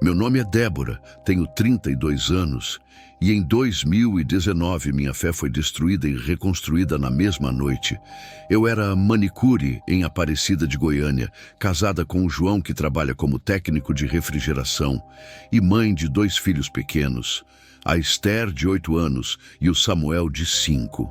Meu nome é Débora, tenho 32 anos e em 2019 minha fé foi destruída e reconstruída na mesma noite. Eu era manicure em Aparecida de Goiânia, casada com o João, que trabalha como técnico de refrigeração, e mãe de 2 filhos pequenos, a Esther, de 8 anos, e o Samuel, de 5.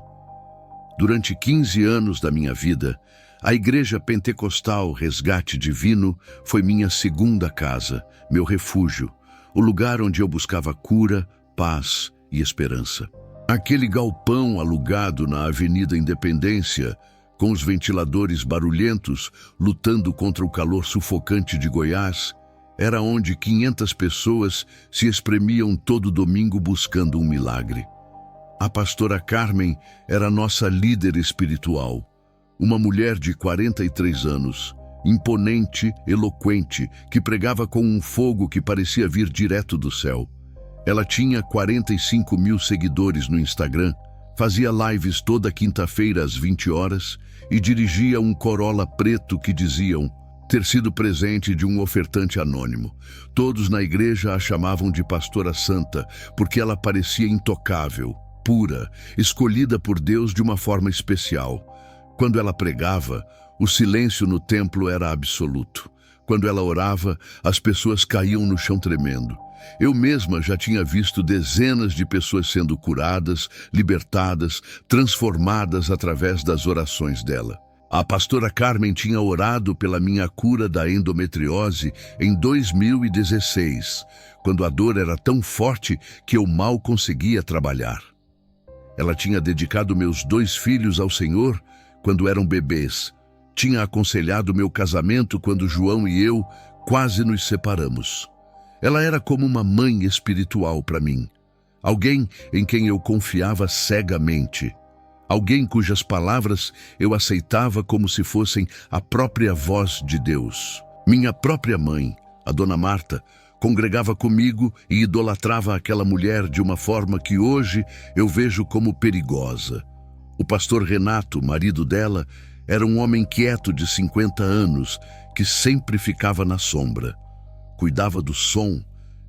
Durante 15 anos da minha vida, a Igreja Pentecostal Resgate Divino foi minha segunda casa, meu refúgio, o lugar onde eu buscava cura, paz e esperança. Aquele galpão alugado na Avenida Independência, com os ventiladores barulhentos lutando contra o calor sufocante de Goiás, era onde 500 pessoas se espremiam todo domingo buscando um milagre. A pastora Carmen era nossa líder espiritual, uma mulher de 43 anos, imponente, eloquente, que pregava com um fogo que parecia vir direto do céu. Ela tinha 45 mil seguidores no Instagram, fazia lives toda quinta-feira às 20 horas e dirigia um Corolla preto que diziam ter sido presente de um ofertante anônimo. Todos na igreja a chamavam de Pastora Santa, porque ela parecia intocável, pura, escolhida por Deus de uma forma especial. Quando ela pregava, o silêncio no templo era absoluto. Quando ela orava, as pessoas caíam no chão tremendo. Eu mesma já tinha visto dezenas de pessoas sendo curadas, libertadas, transformadas através das orações dela. A pastora Carmen tinha orado pela minha cura da endometriose em 2016, quando a dor era tão forte que eu mal conseguia trabalhar. Ela tinha dedicado meus 2 filhos ao Senhor quando eram bebês. Tinha aconselhado meu casamento quando João e eu quase nos separamos. Ela era como uma mãe espiritual para mim, alguém em quem eu confiava cegamente, alguém cujas palavras eu aceitava como se fossem a própria voz de Deus. Minha própria mãe, a dona Marta, congregava comigo e idolatrava aquela mulher de uma forma que hoje eu vejo como perigosa. O pastor Renato, marido dela, era um homem quieto de 50 anos que sempre ficava na sombra. Cuidava do som,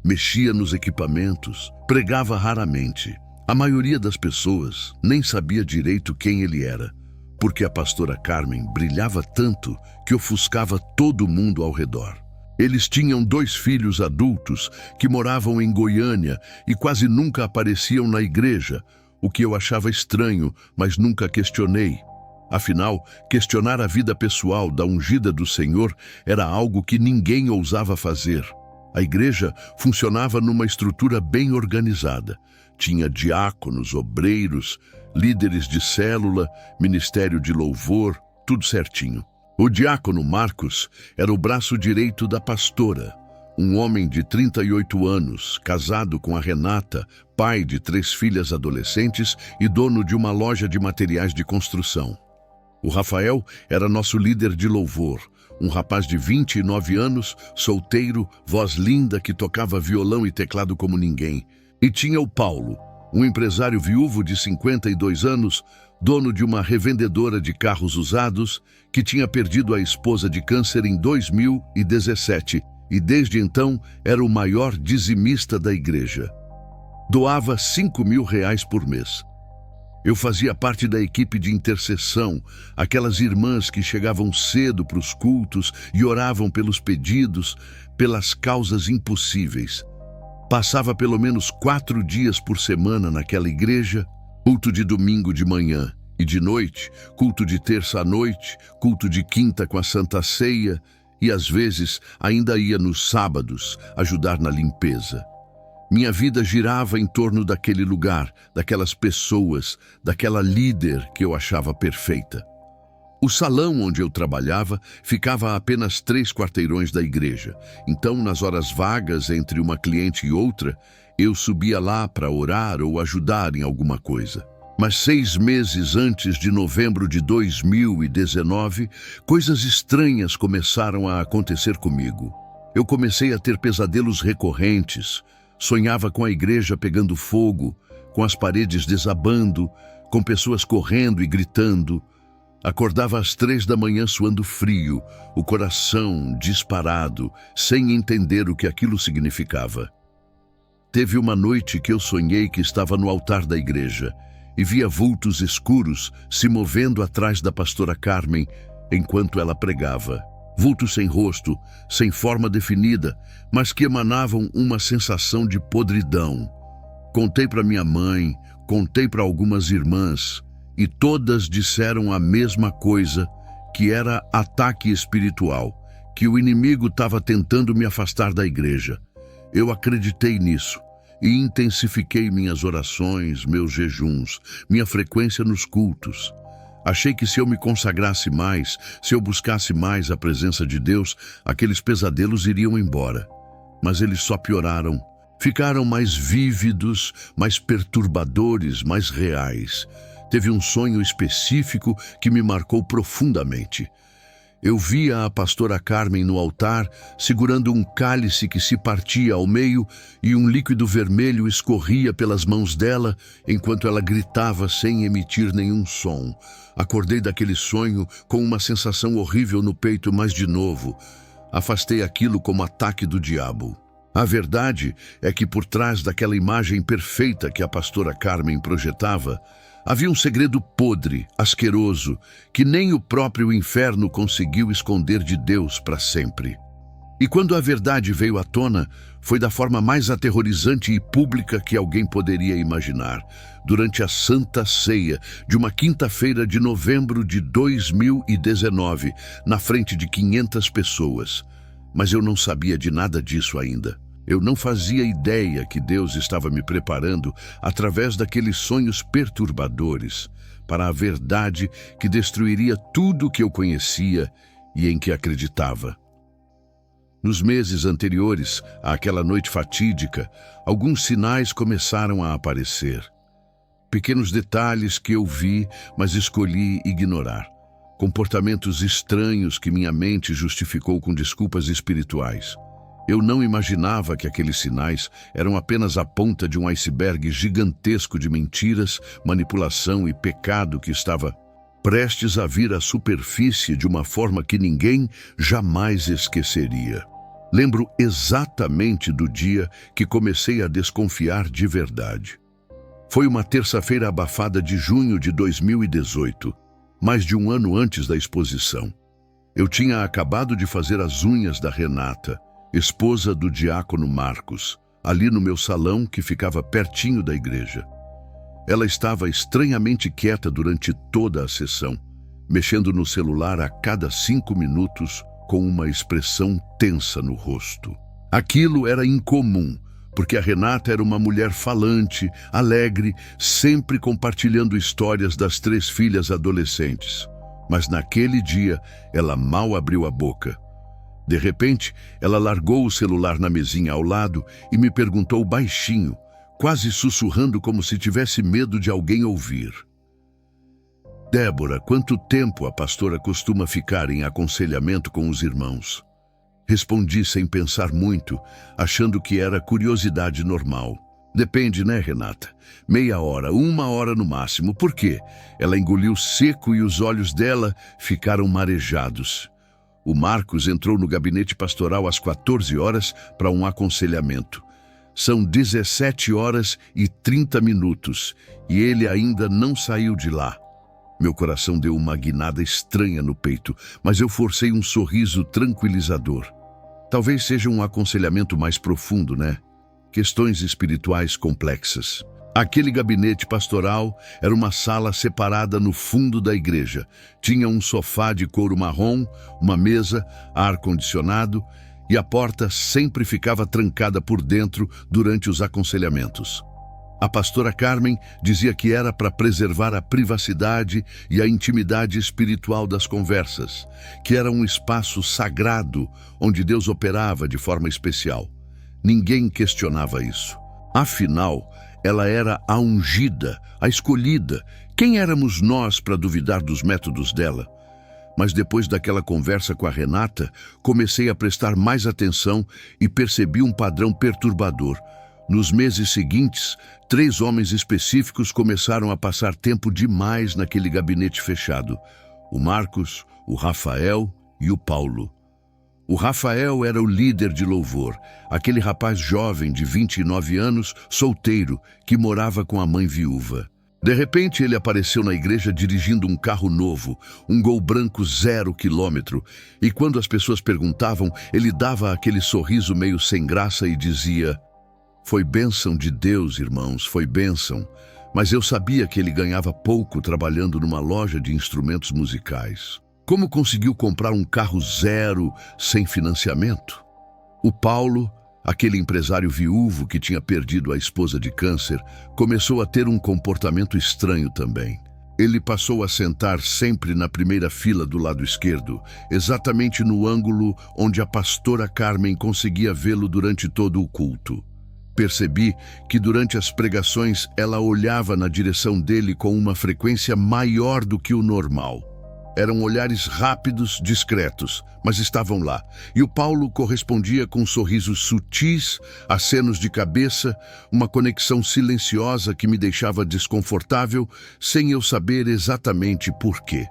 mexia nos equipamentos, pregava raramente. A maioria das pessoas nem sabia direito quem ele era, porque a pastora Carmen brilhava tanto que ofuscava todo mundo ao redor. Eles tinham 2 filhos adultos que moravam em Goiânia e quase nunca apareciam na igreja, o que eu achava estranho, mas nunca questionei. Afinal, questionar a vida pessoal da ungida do Senhor era algo que ninguém ousava fazer. A igreja funcionava numa estrutura bem organizada. Tinha diáconos, obreiros, líderes de célula, ministério de louvor, tudo certinho. O diácono Marcos era o braço direito da pastora, um homem de 38 anos, casado com a Renata, pai de 3 filhas adolescentes e dono de uma loja de materiais de construção. O Rafael era nosso líder de louvor, um rapaz de 29 anos, solteiro, voz linda que tocava violão e teclado como ninguém. E tinha o Paulo, um empresário viúvo de 52 anos, dono de uma revendedora de carros usados, que tinha perdido a esposa de câncer em 2017 e desde então era o maior dizimista da igreja. Doava R$5.000 por mês. Eu fazia parte da equipe de intercessão, aquelas irmãs que chegavam cedo para os cultos e oravam pelos pedidos, pelas causas impossíveis. Passava pelo menos 4 dias por semana naquela igreja, culto de domingo de manhã e de noite, culto de terça à noite, culto de quinta com a Santa Ceia e às vezes ainda ia nos sábados ajudar na limpeza. Minha vida girava em torno daquele lugar, daquelas pessoas, daquela líder que eu achava perfeita. O salão onde eu trabalhava ficava a apenas 3 quarteirões da igreja. Então, nas horas vagas entre uma cliente e outra, eu subia lá para orar ou ajudar em alguma coisa. Mas 6 meses antes de novembro de 2019, coisas estranhas começaram a acontecer comigo. Eu comecei a ter pesadelos recorrentes. Sonhava com a igreja pegando fogo, com as paredes desabando, com pessoas correndo e gritando. Acordava às 3 da manhã suando frio, o coração disparado, sem entender o que aquilo significava. Teve uma noite que eu sonhei que estava no altar da igreja e via vultos escuros se movendo atrás da pastora Carmen enquanto ela pregava. Vultos sem rosto, sem forma definida, mas que emanavam uma sensação de podridão. Contei para minha mãe, contei para algumas irmãs, e todas disseram a mesma coisa, que era ataque espiritual, que o inimigo estava tentando me afastar da igreja. Eu acreditei nisso e intensifiquei minhas orações, meus jejuns, minha frequência nos cultos. Achei que se eu me consagrasse mais, se eu buscasse mais a presença de Deus, aqueles pesadelos iriam embora. Mas eles só pioraram. Ficaram mais vívidos, mais perturbadores, mais reais. Teve um sonho específico que me marcou profundamente. Eu via a pastora Carmen no altar, segurando um cálice que se partia ao meio e um líquido vermelho escorria pelas mãos dela enquanto ela gritava sem emitir nenhum som. Acordei daquele sonho com uma sensação horrível no peito, mas de novo, afastei aquilo como ataque do diabo. A verdade é que por trás daquela imagem perfeita que a pastora Carmen projetava, havia um segredo podre, asqueroso, que nem o próprio inferno conseguiu esconder de Deus para sempre. E quando a verdade veio à tona, foi da forma mais aterrorizante e pública que alguém poderia imaginar, durante a Santa Ceia de uma quinta-feira de novembro de 2019, na frente de 500 pessoas. Mas eu não sabia de nada disso ainda. Eu não fazia ideia que Deus estava me preparando através daqueles sonhos perturbadores para a verdade que destruiria tudo o que eu conhecia e em que acreditava. Nos meses anteriores àquela noite fatídica, alguns sinais começaram a aparecer. Pequenos detalhes que eu vi, mas escolhi ignorar. Comportamentos estranhos que minha mente justificou com desculpas espirituais. Eu não imaginava que aqueles sinais eram apenas a ponta de um iceberg gigantesco de mentiras, manipulação e pecado que estava prestes a vir à superfície de uma forma que ninguém jamais esqueceria. Lembro exatamente do dia que comecei a desconfiar de verdade. Foi uma terça-feira abafada de junho de 2018, mais de um ano antes da exposição. Eu tinha acabado de fazer as unhas da Renata, esposa do diácono Marcos, ali no meu salão que ficava pertinho da igreja. Ela estava estranhamente quieta durante toda a sessão, mexendo no celular a cada 5 minutos com uma expressão tensa no rosto. Aquilo era incomum, porque a Renata era uma mulher falante, alegre, sempre compartilhando histórias das 3 filhas adolescentes. Mas naquele dia, ela mal abriu a boca. De repente, ela largou o celular na mesinha ao lado e me perguntou baixinho, quase sussurrando como se tivesse medo de alguém ouvir. Débora, quanto tempo a pastora costuma ficar em aconselhamento com os irmãos? Respondi sem pensar muito, achando que era curiosidade normal. Depende, né, Renata? Meia hora, 1 hora no máximo. Por quê? Ela engoliu seco e os olhos dela ficaram marejados. O Marcos entrou no gabinete pastoral às 14 horas para um aconselhamento. São 17 horas e 30 minutos e ele ainda não saiu de lá. Meu coração deu uma guinada estranha no peito, mas eu forcei um sorriso tranquilizador. Talvez seja um aconselhamento mais profundo, né? Questões espirituais complexas. Aquele gabinete pastoral era uma sala separada no fundo da igreja. Tinha um sofá de couro marrom, uma mesa, ar-condicionado e a porta sempre ficava trancada por dentro durante os aconselhamentos. A pastora Carmen dizia que era para preservar a privacidade e a intimidade espiritual das conversas, que era um espaço sagrado onde Deus operava de forma especial. Ninguém questionava isso. Afinal, ela era a ungida, a escolhida. Quem éramos nós para duvidar dos métodos dela? Mas depois daquela conversa com a Renata, comecei a prestar mais atenção e percebi um padrão perturbador. Nos meses seguintes, 3 homens específicos começaram a passar tempo demais naquele gabinete fechado. o Marcos, o Rafael e o Paulo. O Rafael era o líder de louvor, aquele rapaz jovem de 29 anos, solteiro, que morava com a mãe viúva. De repente ele apareceu na igreja dirigindo um carro novo, um Gol branco 0 km, e quando as pessoas perguntavam, ele dava aquele sorriso meio sem graça e dizia: "Foi bênção de Deus, irmãos, foi bênção." Mas eu sabia que ele ganhava pouco trabalhando numa loja de instrumentos musicais. Como conseguiu comprar um carro 0 sem financiamento? O Paulo, aquele empresário viúvo que tinha perdido a esposa de câncer, começou a ter um comportamento estranho também. Ele passou a sentar sempre na primeira fila do lado esquerdo, exatamente no ângulo onde a pastora Carmen conseguia vê-lo durante todo o culto. Percebi que durante as pregações ela olhava na direção dele com uma frequência maior do que o normal. Eram olhares rápidos, discretos, mas estavam lá. E o Paulo correspondia com sorrisos sutis, acenos de cabeça, uma conexão silenciosa que me deixava desconfortável, sem eu saber exatamente por quê.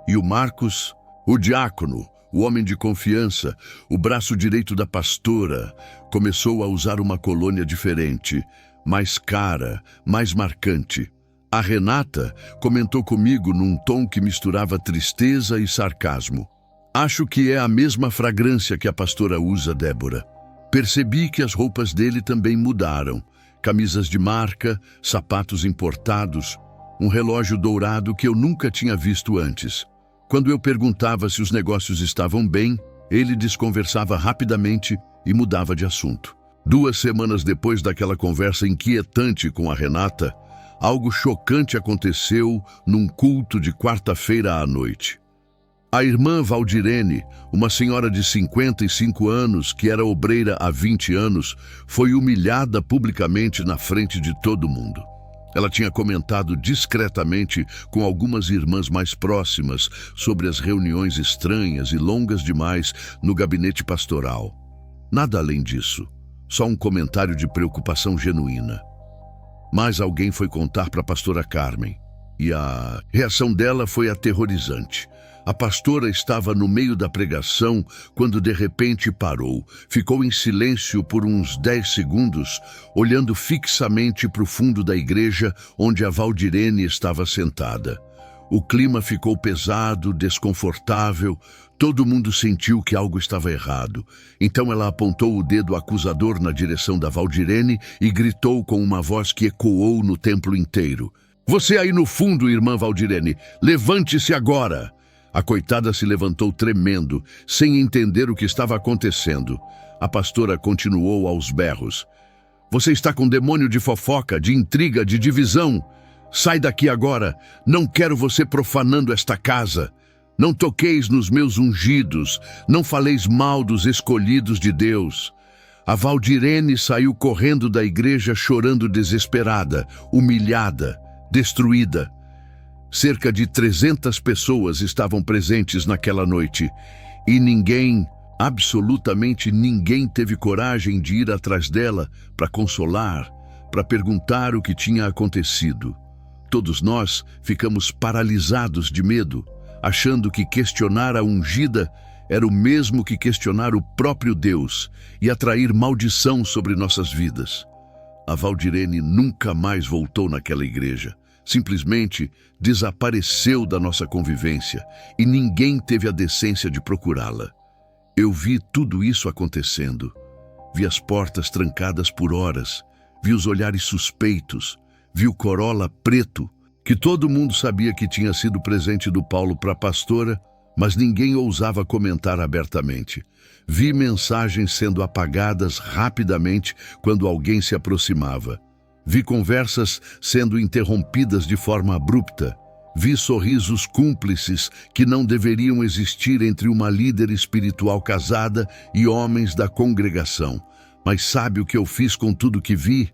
E o Marcos, o diácono, o homem de confiança, o braço direito da pastora, começou a usar uma colônia diferente, mais cara, mais marcante. A Renata comentou comigo num tom que misturava tristeza e sarcasmo. "Acho que é a mesma fragrância que a pastora usa, Débora." Percebi que as roupas dele também mudaram. Camisas de marca, sapatos importados, um relógio dourado que eu nunca tinha visto antes. Quando eu perguntava se os negócios estavam bem, ele desconversava rapidamente e mudava de assunto. 2 semanas depois daquela conversa inquietante com a Renata, algo chocante aconteceu num culto de quarta-feira à noite. A irmã Valdirene, uma senhora de 55 anos, que era obreira há 20 anos, foi humilhada publicamente na frente de todo mundo. Ela tinha comentado discretamente com algumas irmãs mais próximas sobre as reuniões estranhas e longas demais no gabinete pastoral. Nada além disso, só um comentário de preocupação genuína. Mas alguém foi contar para a pastora Carmen, e a reação dela foi aterrorizante. A pastora estava no meio da pregação quando de repente parou. Ficou em silêncio por uns 10 segundos, olhando fixamente para o fundo da igreja onde a Valdirene estava sentada. O clima ficou pesado, desconfortável. Todo mundo sentiu que algo estava errado. Então ela apontou o dedo acusador na direção da Valdirene e gritou com uma voz que ecoou no templo inteiro: "Você aí no fundo, irmã Valdirene, levante-se agora!" A coitada se levantou tremendo, sem entender o que estava acontecendo. A pastora continuou aos berros: "Você está com demônio de fofoca, de intriga, de divisão. Sai daqui agora, não quero você profanando esta casa. Não toqueis nos meus ungidos, não faleis mal dos escolhidos de Deus." A Valdirene saiu correndo da igreja chorando desesperada, humilhada, destruída. Cerca de 300 pessoas estavam presentes naquela noite e ninguém, absolutamente ninguém, teve coragem de ir atrás dela para consolar, para perguntar o que tinha acontecido. Todos nós ficamos paralisados de medo, achando que questionar a ungida era o mesmo que questionar o próprio Deus e atrair maldição sobre nossas vidas. A Valdirene nunca mais voltou naquela igreja. Simplesmente desapareceu da nossa convivência e ninguém teve a decência de procurá-la. Eu vi tudo isso acontecendo. Vi as portas trancadas por horas, vi os olhares suspeitos, vi o Corolla preto, que todo mundo sabia que tinha sido presente do Paulo para a pastora, mas ninguém ousava comentar abertamente. Vi mensagens sendo apagadas rapidamente quando alguém se aproximava. Vi conversas sendo interrompidas de forma abrupta. Vi sorrisos cúmplices que não deveriam existir entre uma líder espiritual casada e homens da congregação. Mas sabe o que eu fiz com tudo que vi?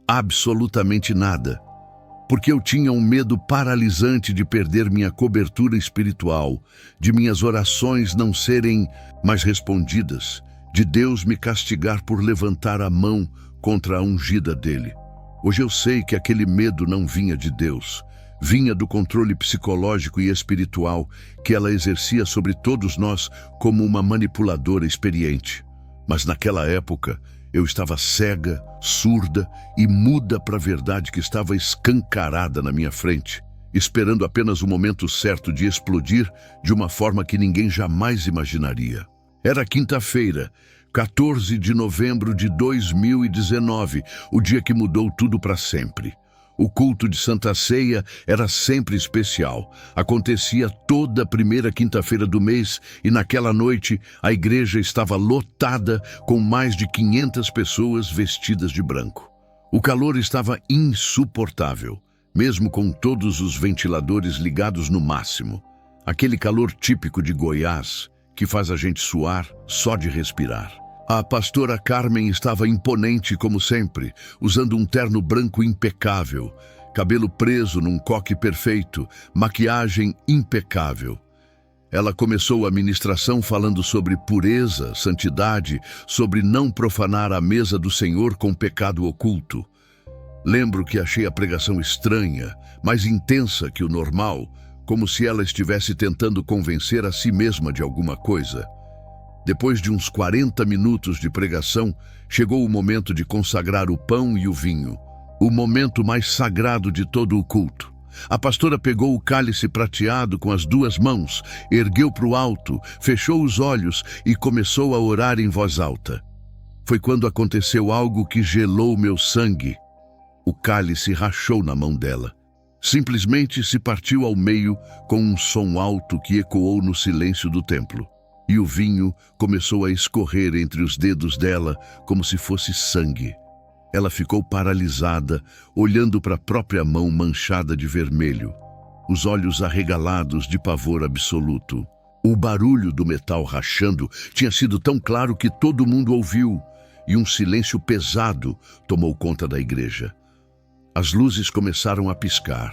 Absolutamente nada. Porque eu tinha um medo paralisante de perder minha cobertura espiritual, de minhas orações não serem mais respondidas, de Deus me castigar por levantar a mão contra a ungida dele. Hoje eu sei que aquele medo não vinha de Deus, vinha do controle psicológico e espiritual que ela exercia sobre todos nós como uma manipuladora experiente. Mas naquela época, eu estava cega, surda e muda para a verdade que estava escancarada na minha frente, esperando apenas o momento certo de explodir de uma forma que ninguém jamais imaginaria. Era quinta-feira, 14 de novembro de 2019, o dia que mudou tudo para sempre. O culto de Santa Ceia era sempre especial. Acontecia toda a primeira quinta-feira do mês e naquela noite a igreja estava lotada com mais de 500 pessoas vestidas de branco. O calor estava insuportável, mesmo com todos os ventiladores ligados no máximo. Aquele calor típico de Goiás que faz a gente suar só de respirar. A pastora Carmen estava imponente como sempre, usando um terno branco impecável, cabelo preso num coque perfeito, maquiagem impecável. Ela começou a ministração falando sobre pureza, santidade, sobre não profanar a mesa do Senhor com pecado oculto. Lembro que achei a pregação estranha, mais intensa que o normal, como se ela estivesse tentando convencer a si mesma de alguma coisa. Depois de uns 40 minutos de pregação, chegou o momento de consagrar o pão e o vinho, o momento mais sagrado de todo o culto. A pastora pegou o cálice prateado com as duas mãos, ergueu para o alto, fechou os olhos e começou a orar em voz alta. Foi quando aconteceu algo que gelou meu sangue. O cálice rachou na mão dela. Simplesmente se partiu ao meio com um som alto que ecoou no silêncio do templo. E o vinho começou a escorrer entre os dedos dela como se fosse sangue. Ela ficou paralisada, olhando para a própria mão manchada de vermelho, os olhos arregalados de pavor absoluto. O barulho do metal rachando tinha sido tão claro que todo mundo ouviu, e um silêncio pesado tomou conta da igreja. As luzes começaram a piscar.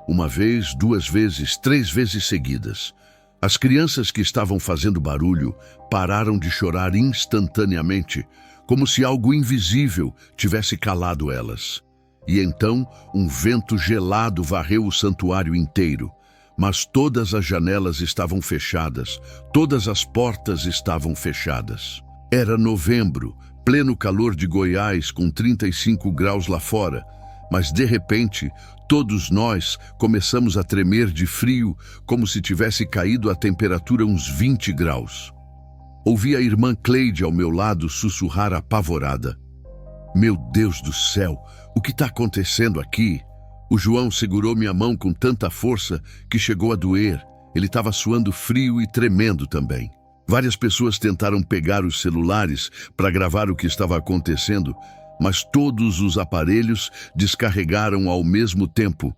Uma vez, duas vezes, três vezes seguidas. As crianças que estavam fazendo barulho pararam de chorar instantaneamente, como se algo invisível tivesse calado elas. E então um vento gelado varreu o santuário inteiro, mas todas as janelas estavam fechadas, todas as portas estavam fechadas. Era novembro, pleno calor de Goiás com 35 graus lá fora, mas de repente todos nós começamos a tremer de frio, como se tivesse caído a temperatura uns 20 graus. Ouvi a irmã Cleide ao meu lado sussurrar apavorada. Meu Deus do céu, o que está acontecendo aqui? O João segurou minha mão com tanta força que chegou a doer. Ele estava suando frio e tremendo também. Várias pessoas tentaram pegar os celulares para gravar o que estava acontecendo, mas todos os aparelhos descarregaram ao mesmo tempo.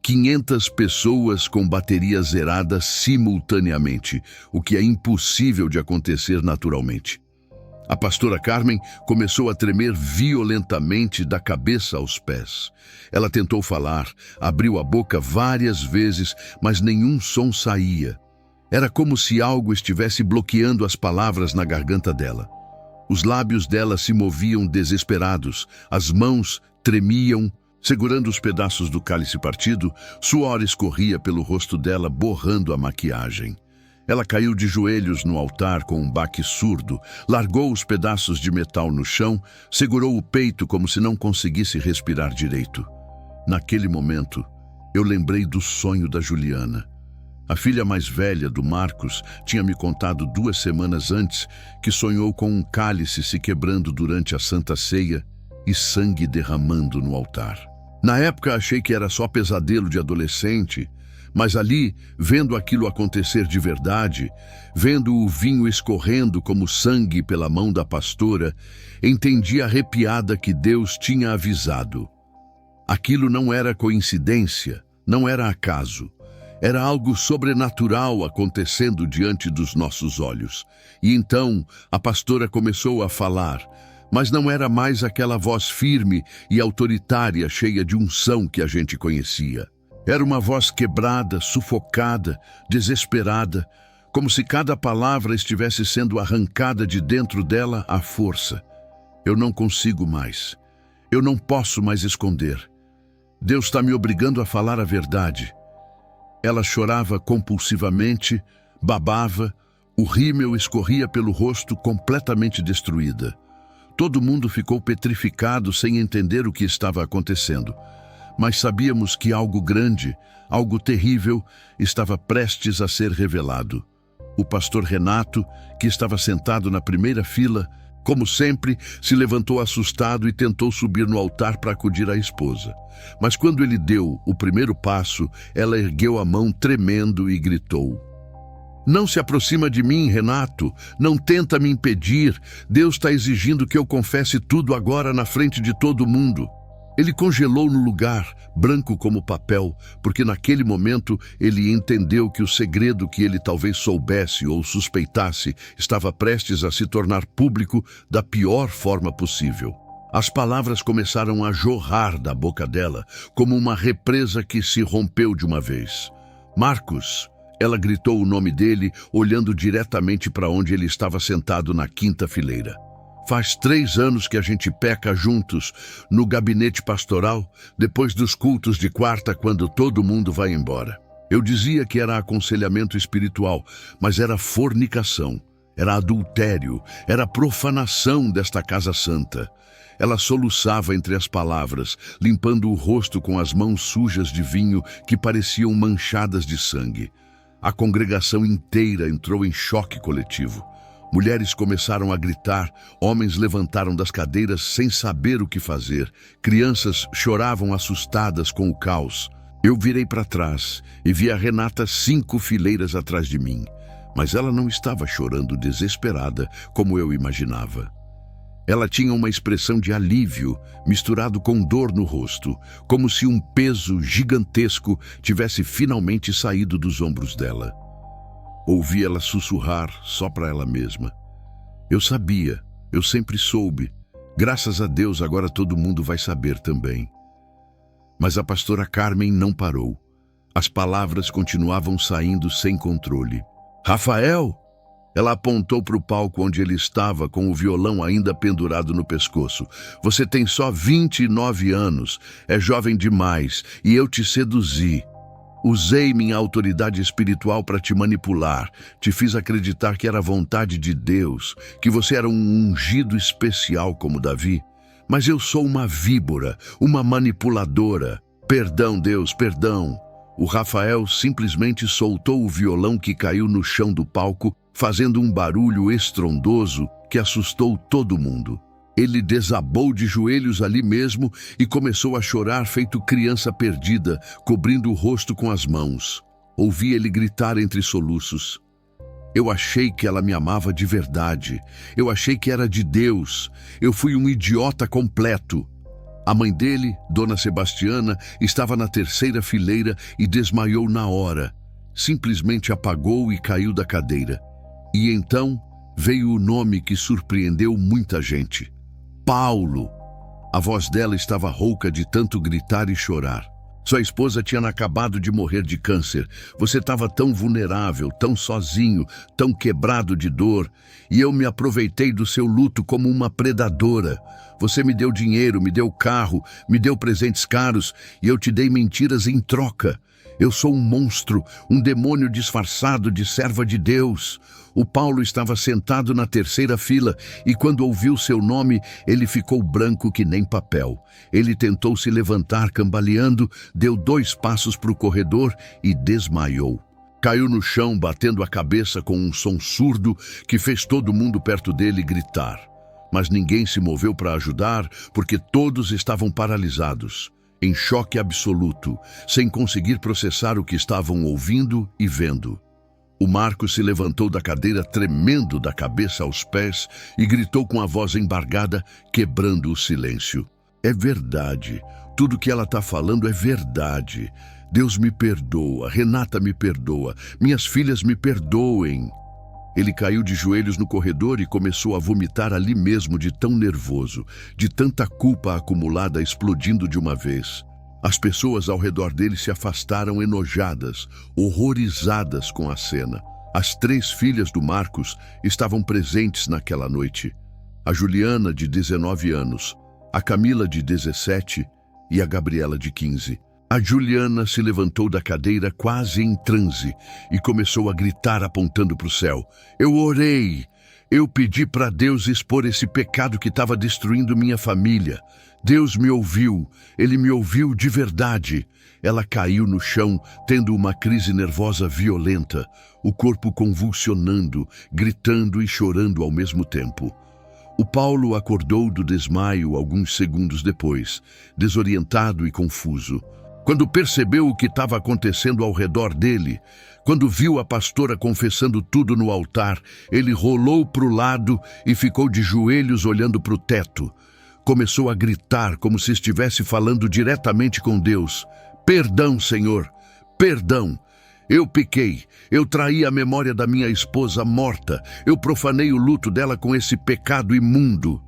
500 pessoas com bateria zerada simultaneamente, o que é impossível de acontecer naturalmente. A pastora Carmen começou a tremer violentamente da cabeça aos pés. Ela tentou falar, abriu a boca várias vezes, mas nenhum som saía. Era como se algo estivesse bloqueando as palavras na garganta dela. Os lábios dela se moviam desesperados, as mãos tremiam, segurando os pedaços do cálice partido, suor escorria pelo rosto dela, borrando a maquiagem. Ela caiu de joelhos no altar com um baque surdo, largou os pedaços de metal no chão, segurou o peito como se não conseguisse respirar direito. Naquele momento, eu lembrei do sonho da Juliana. A filha mais velha do Marcos tinha me contado 2 semanas antes que sonhou com um cálice se quebrando durante a Santa Ceia e sangue derramando no altar. Na época achei que era só pesadelo de adolescente, mas ali, vendo aquilo acontecer de verdade, vendo o vinho escorrendo como sangue pela mão da pastora, entendi arrepiada que Deus tinha avisado. Aquilo não era coincidência, não era acaso. Era algo sobrenatural acontecendo diante dos nossos olhos. E então a pastora começou a falar, mas não era mais aquela voz firme e autoritária cheia de unção que a gente conhecia. Era uma voz quebrada, sufocada, desesperada, como se cada palavra estivesse sendo arrancada de dentro dela à força. Eu não consigo mais. Eu não posso mais esconder. Deus está me obrigando a falar a verdade. Ela chorava compulsivamente, babava, o rímel escorria pelo rosto, completamente destruída. Todo mundo ficou petrificado sem entender o que estava acontecendo. Mas sabíamos que algo grande, algo terrível, estava prestes a ser revelado. O pastor Renato, que estava sentado na primeira fila, como sempre, se levantou assustado e tentou subir no altar para acudir a esposa. Mas quando ele deu o primeiro passo, ela ergueu a mão tremendo e gritou: "Não se aproxima de mim, Renato. Não tenta me impedir. Deus está exigindo que eu confesse tudo agora na frente de todo mundo." Ele congelou no lugar, branco como papel, porque naquele momento ele entendeu que o segredo que ele talvez soubesse ou suspeitasse estava prestes a se tornar público da pior forma possível. As palavras começaram a jorrar da boca dela, como uma represa que se rompeu de uma vez. "Marcos!" Ela gritou o nome dele, olhando diretamente para onde ele estava sentado na quinta fileira. "Faz 3 anos que a gente peca juntos, no gabinete pastoral, depois dos cultos de quarta, quando todo mundo vai embora. Eu dizia que era aconselhamento espiritual, mas era fornicação, era adultério, era profanação desta casa santa." Ela soluçava entre as palavras, limpando o rosto com as mãos sujas de vinho que pareciam manchadas de sangue. A congregação inteira entrou em choque coletivo. Mulheres começaram a gritar, homens levantaram das cadeiras sem saber o que fazer, crianças choravam assustadas com o caos. Eu virei para trás e vi a Renata 5 fileiras atrás de mim, mas ela não estava chorando desesperada como eu imaginava. Ela tinha uma expressão de alívio, misturado com dor no rosto, como se um peso gigantesco tivesse finalmente saído dos ombros dela. Ouvi ela sussurrar só para ela mesma: "Eu sabia, eu sempre soube. Graças a Deus agora todo mundo vai saber também." Mas a pastora Carmen não parou. As palavras continuavam saindo sem controle. "Rafael!" Ela apontou para o palco onde ele estava, com o violão ainda pendurado no pescoço. "Você tem só 29 anos, é jovem demais, e eu te seduzi. Usei minha autoridade espiritual para te manipular, te fiz acreditar que era a vontade de Deus, que você era um ungido especial como Davi. Mas eu sou uma víbora, uma manipuladora. Perdão, Deus, perdão." O Rafael simplesmente soltou o violão que caiu no chão do palco, fazendo um barulho estrondoso que assustou todo mundo. Ele desabou de joelhos ali mesmo e começou a chorar feito criança perdida, cobrindo o rosto com as mãos. Ouvi ele gritar entre soluços: "Eu achei que ela me amava de verdade. Eu achei que era de Deus. Eu fui um idiota completo." A mãe dele, Dona Sebastiana, estava na terceira fileira e desmaiou na hora. Simplesmente apagou e caiu da cadeira. E então veio o nome que surpreendeu muita gente: Paulo. A voz dela estava rouca de tanto gritar e chorar. Sua esposa tinha acabado de morrer de câncer. Você estava tão vulnerável, tão sozinho, tão quebrado de dor. E eu me aproveitei do seu luto como uma predadora. Você me deu dinheiro, me deu carro, me deu presentes caros e eu te dei mentiras em troca. Eu sou um monstro, um demônio disfarçado de serva de Deus. O Paulo estava sentado na terceira fila e quando ouviu seu nome, ele ficou branco que nem papel. Ele tentou se levantar cambaleando, deu 2 passos para o corredor e desmaiou. Caiu no chão, batendo a cabeça com um som surdo que fez todo mundo perto dele gritar. Mas ninguém se moveu para ajudar porque todos estavam paralisados, em choque absoluto, sem conseguir processar o que estavam ouvindo e vendo. O Marcos se levantou da cadeira tremendo da cabeça aos pés e gritou com a voz embargada, quebrando o silêncio: "É verdade, tudo que ela está falando é verdade. Deus me perdoa, Renata me perdoa, minhas filhas me perdoem." Ele caiu de joelhos no corredor e começou a vomitar ali mesmo de tão nervoso, de tanta culpa acumulada explodindo de uma vez. As pessoas ao redor dele se afastaram enojadas, horrorizadas com a cena. As 3 filhas do Marcos estavam presentes naquela noite. A Juliana, de 19 anos, a Camila, de 17, e a Gabriela, de 15. A Juliana se levantou da cadeira quase em transe e começou a gritar apontando para o céu. Eu orei. Eu pedi para Deus expor esse pecado que estava destruindo minha família. Deus me ouviu. Ele me ouviu de verdade. Ela caiu no chão, tendo uma crise nervosa violenta, o corpo convulsionando, gritando e chorando ao mesmo tempo. O Paulo acordou do desmaio alguns segundos depois, desorientado e confuso. Quando percebeu o que estava acontecendo ao redor dele, quando viu a pastora confessando tudo no altar, ele rolou para o lado e ficou de joelhos olhando para o teto. Começou a gritar como se estivesse falando diretamente com Deus. Perdão, Senhor, perdão. Eu pequei, eu traí a memória da minha esposa morta, eu profanei o luto dela com esse pecado imundo.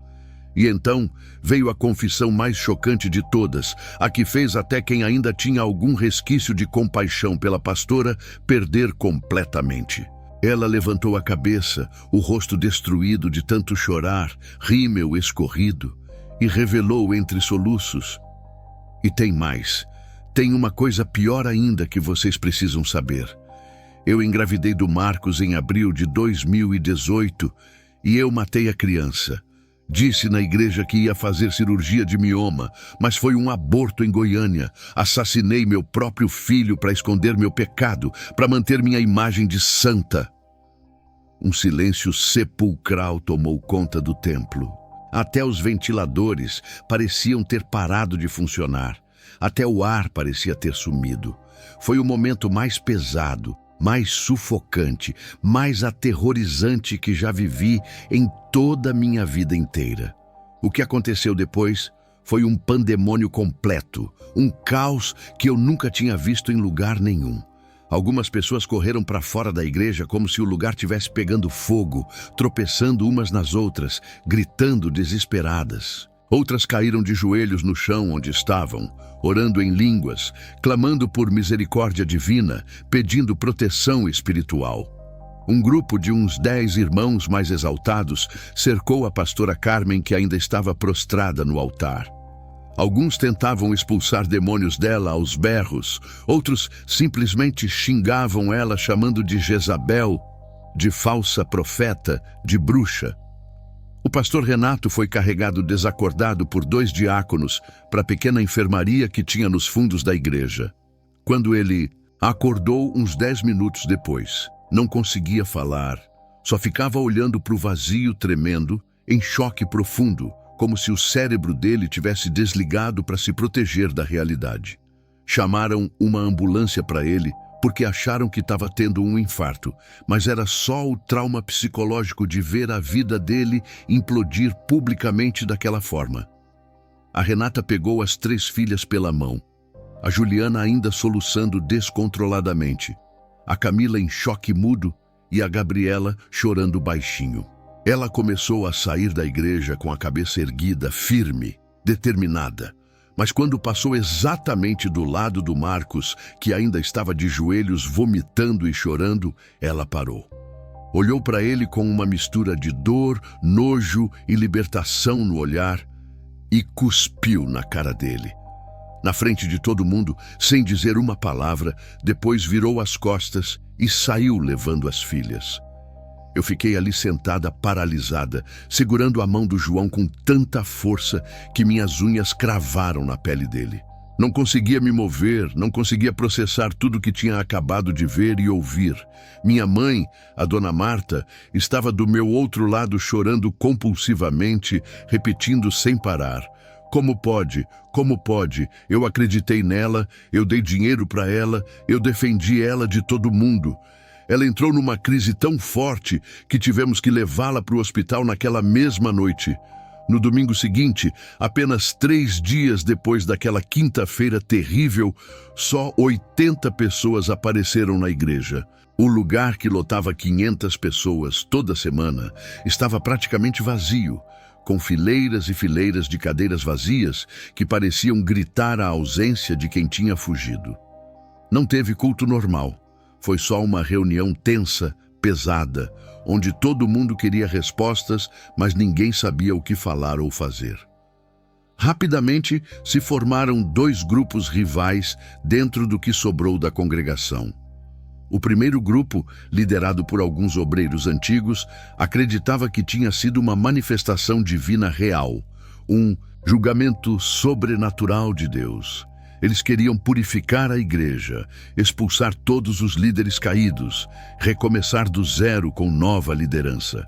E então veio a confissão mais chocante de todas, a que fez até quem ainda tinha algum resquício de compaixão pela pastora perder completamente. Ela levantou a cabeça, o rosto destruído de tanto chorar, rímel escorrido, e revelou entre soluços. E tem mais. Tem uma coisa pior ainda que vocês precisam saber. Eu engravidei do Marcos em abril de 2018 e eu matei a criança. Disse na igreja que ia fazer cirurgia de mioma, mas foi um aborto em Goiânia. Assassinei meu próprio filho para esconder meu pecado, para manter minha imagem de santa. Um silêncio sepulcral tomou conta do templo. Até os ventiladores pareciam ter parado de funcionar. Até o ar parecia ter sumido. Foi o momento mais pesado, mais sufocante, mais aterrorizante que já vivi em toda a minha vida inteira. O que aconteceu depois foi um pandemônio completo, um caos que eu nunca tinha visto em lugar nenhum. Algumas pessoas correram para fora da igreja como se o lugar tivesse pegando fogo, tropeçando umas nas outras, gritando desesperadas. Outras caíram de joelhos no chão onde estavam, orando em línguas, clamando por misericórdia divina, pedindo proteção espiritual. Um grupo de uns 10 irmãos mais exaltados cercou a pastora Carmen, que ainda estava prostrada no altar. Alguns tentavam expulsar demônios dela aos berros, outros simplesmente xingavam ela chamando de Jezabel, de falsa profeta, de bruxa. O pastor Renato foi carregado desacordado por 2 diáconos para a pequena enfermaria que tinha nos fundos da igreja. Quando ele acordou uns 10 minutos depois, não conseguia falar, só ficava olhando para o vazio tremendo, em choque profundo, como se o cérebro dele tivesse desligado para se proteger da realidade. Chamaram uma ambulância para ele, porque acharam que estava tendo um infarto, mas era só o trauma psicológico de ver a vida dele implodir publicamente daquela forma. A Renata pegou as 3 filhas pela mão, a Juliana ainda soluçando descontroladamente, a Camila em choque mudo e a Gabriela chorando baixinho. Ela começou a sair da igreja com a cabeça erguida, firme, determinada. Mas quando passou exatamente do lado do Marcos, que ainda estava de joelhos vomitando e chorando, ela parou. Olhou para ele com uma mistura de dor, nojo e libertação no olhar e cuspiu na cara dele. Na frente de todo mundo, sem dizer uma palavra, depois virou as costas e saiu levando as filhas. Eu fiquei ali sentada, paralisada, segurando a mão do João com tanta força que minhas unhas cravaram na pele dele. Não conseguia me mover, não conseguia processar tudo o que tinha acabado de ver e ouvir. Minha mãe, a dona Marta, estava do meu outro lado chorando compulsivamente, repetindo sem parar. Como pode? Como pode? Eu acreditei nela, eu dei dinheiro para ela, eu defendi ela de todo mundo. Ela entrou numa crise tão forte que tivemos que levá-la para o hospital naquela mesma noite. No domingo seguinte, apenas 3 dias depois daquela quinta-feira terrível, só 80 pessoas apareceram na igreja. O lugar que lotava 500 pessoas toda semana estava praticamente vazio, com fileiras e fileiras de cadeiras vazias que pareciam gritar a ausência de quem tinha fugido. Não teve culto normal. Foi só uma reunião tensa, pesada, onde todo mundo queria respostas, mas ninguém sabia o que falar ou fazer. Rapidamente se formaram dois grupos rivais dentro do que sobrou da congregação. O primeiro grupo, liderado por alguns obreiros antigos, acreditava que tinha sido uma manifestação divina real, um julgamento sobrenatural de Deus. Eles queriam purificar a igreja, expulsar todos os líderes caídos, recomeçar do zero com nova liderança.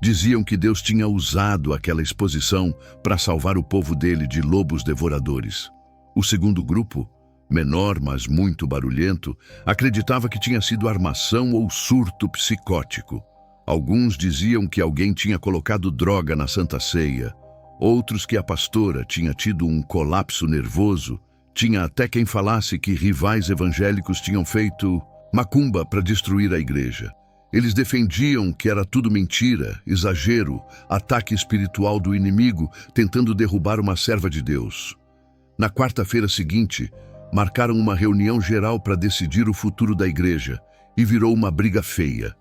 Diziam que Deus tinha usado aquela exposição para salvar o povo dele de lobos devoradores. O segundo grupo, menor, mas muito barulhento, acreditava que tinha sido armação ou surto psicótico. Alguns diziam que alguém tinha colocado droga na Santa Ceia, outros que a pastora tinha tido um colapso nervoso. Tinha até quem falasse que rivais evangélicos tinham feito macumba para destruir a igreja. Eles defendiam que era tudo mentira, exagero, ataque espiritual do inimigo tentando derrubar uma serva de Deus. Na quarta-feira seguinte, marcaram uma reunião geral para decidir o futuro da igreja e virou uma briga feia.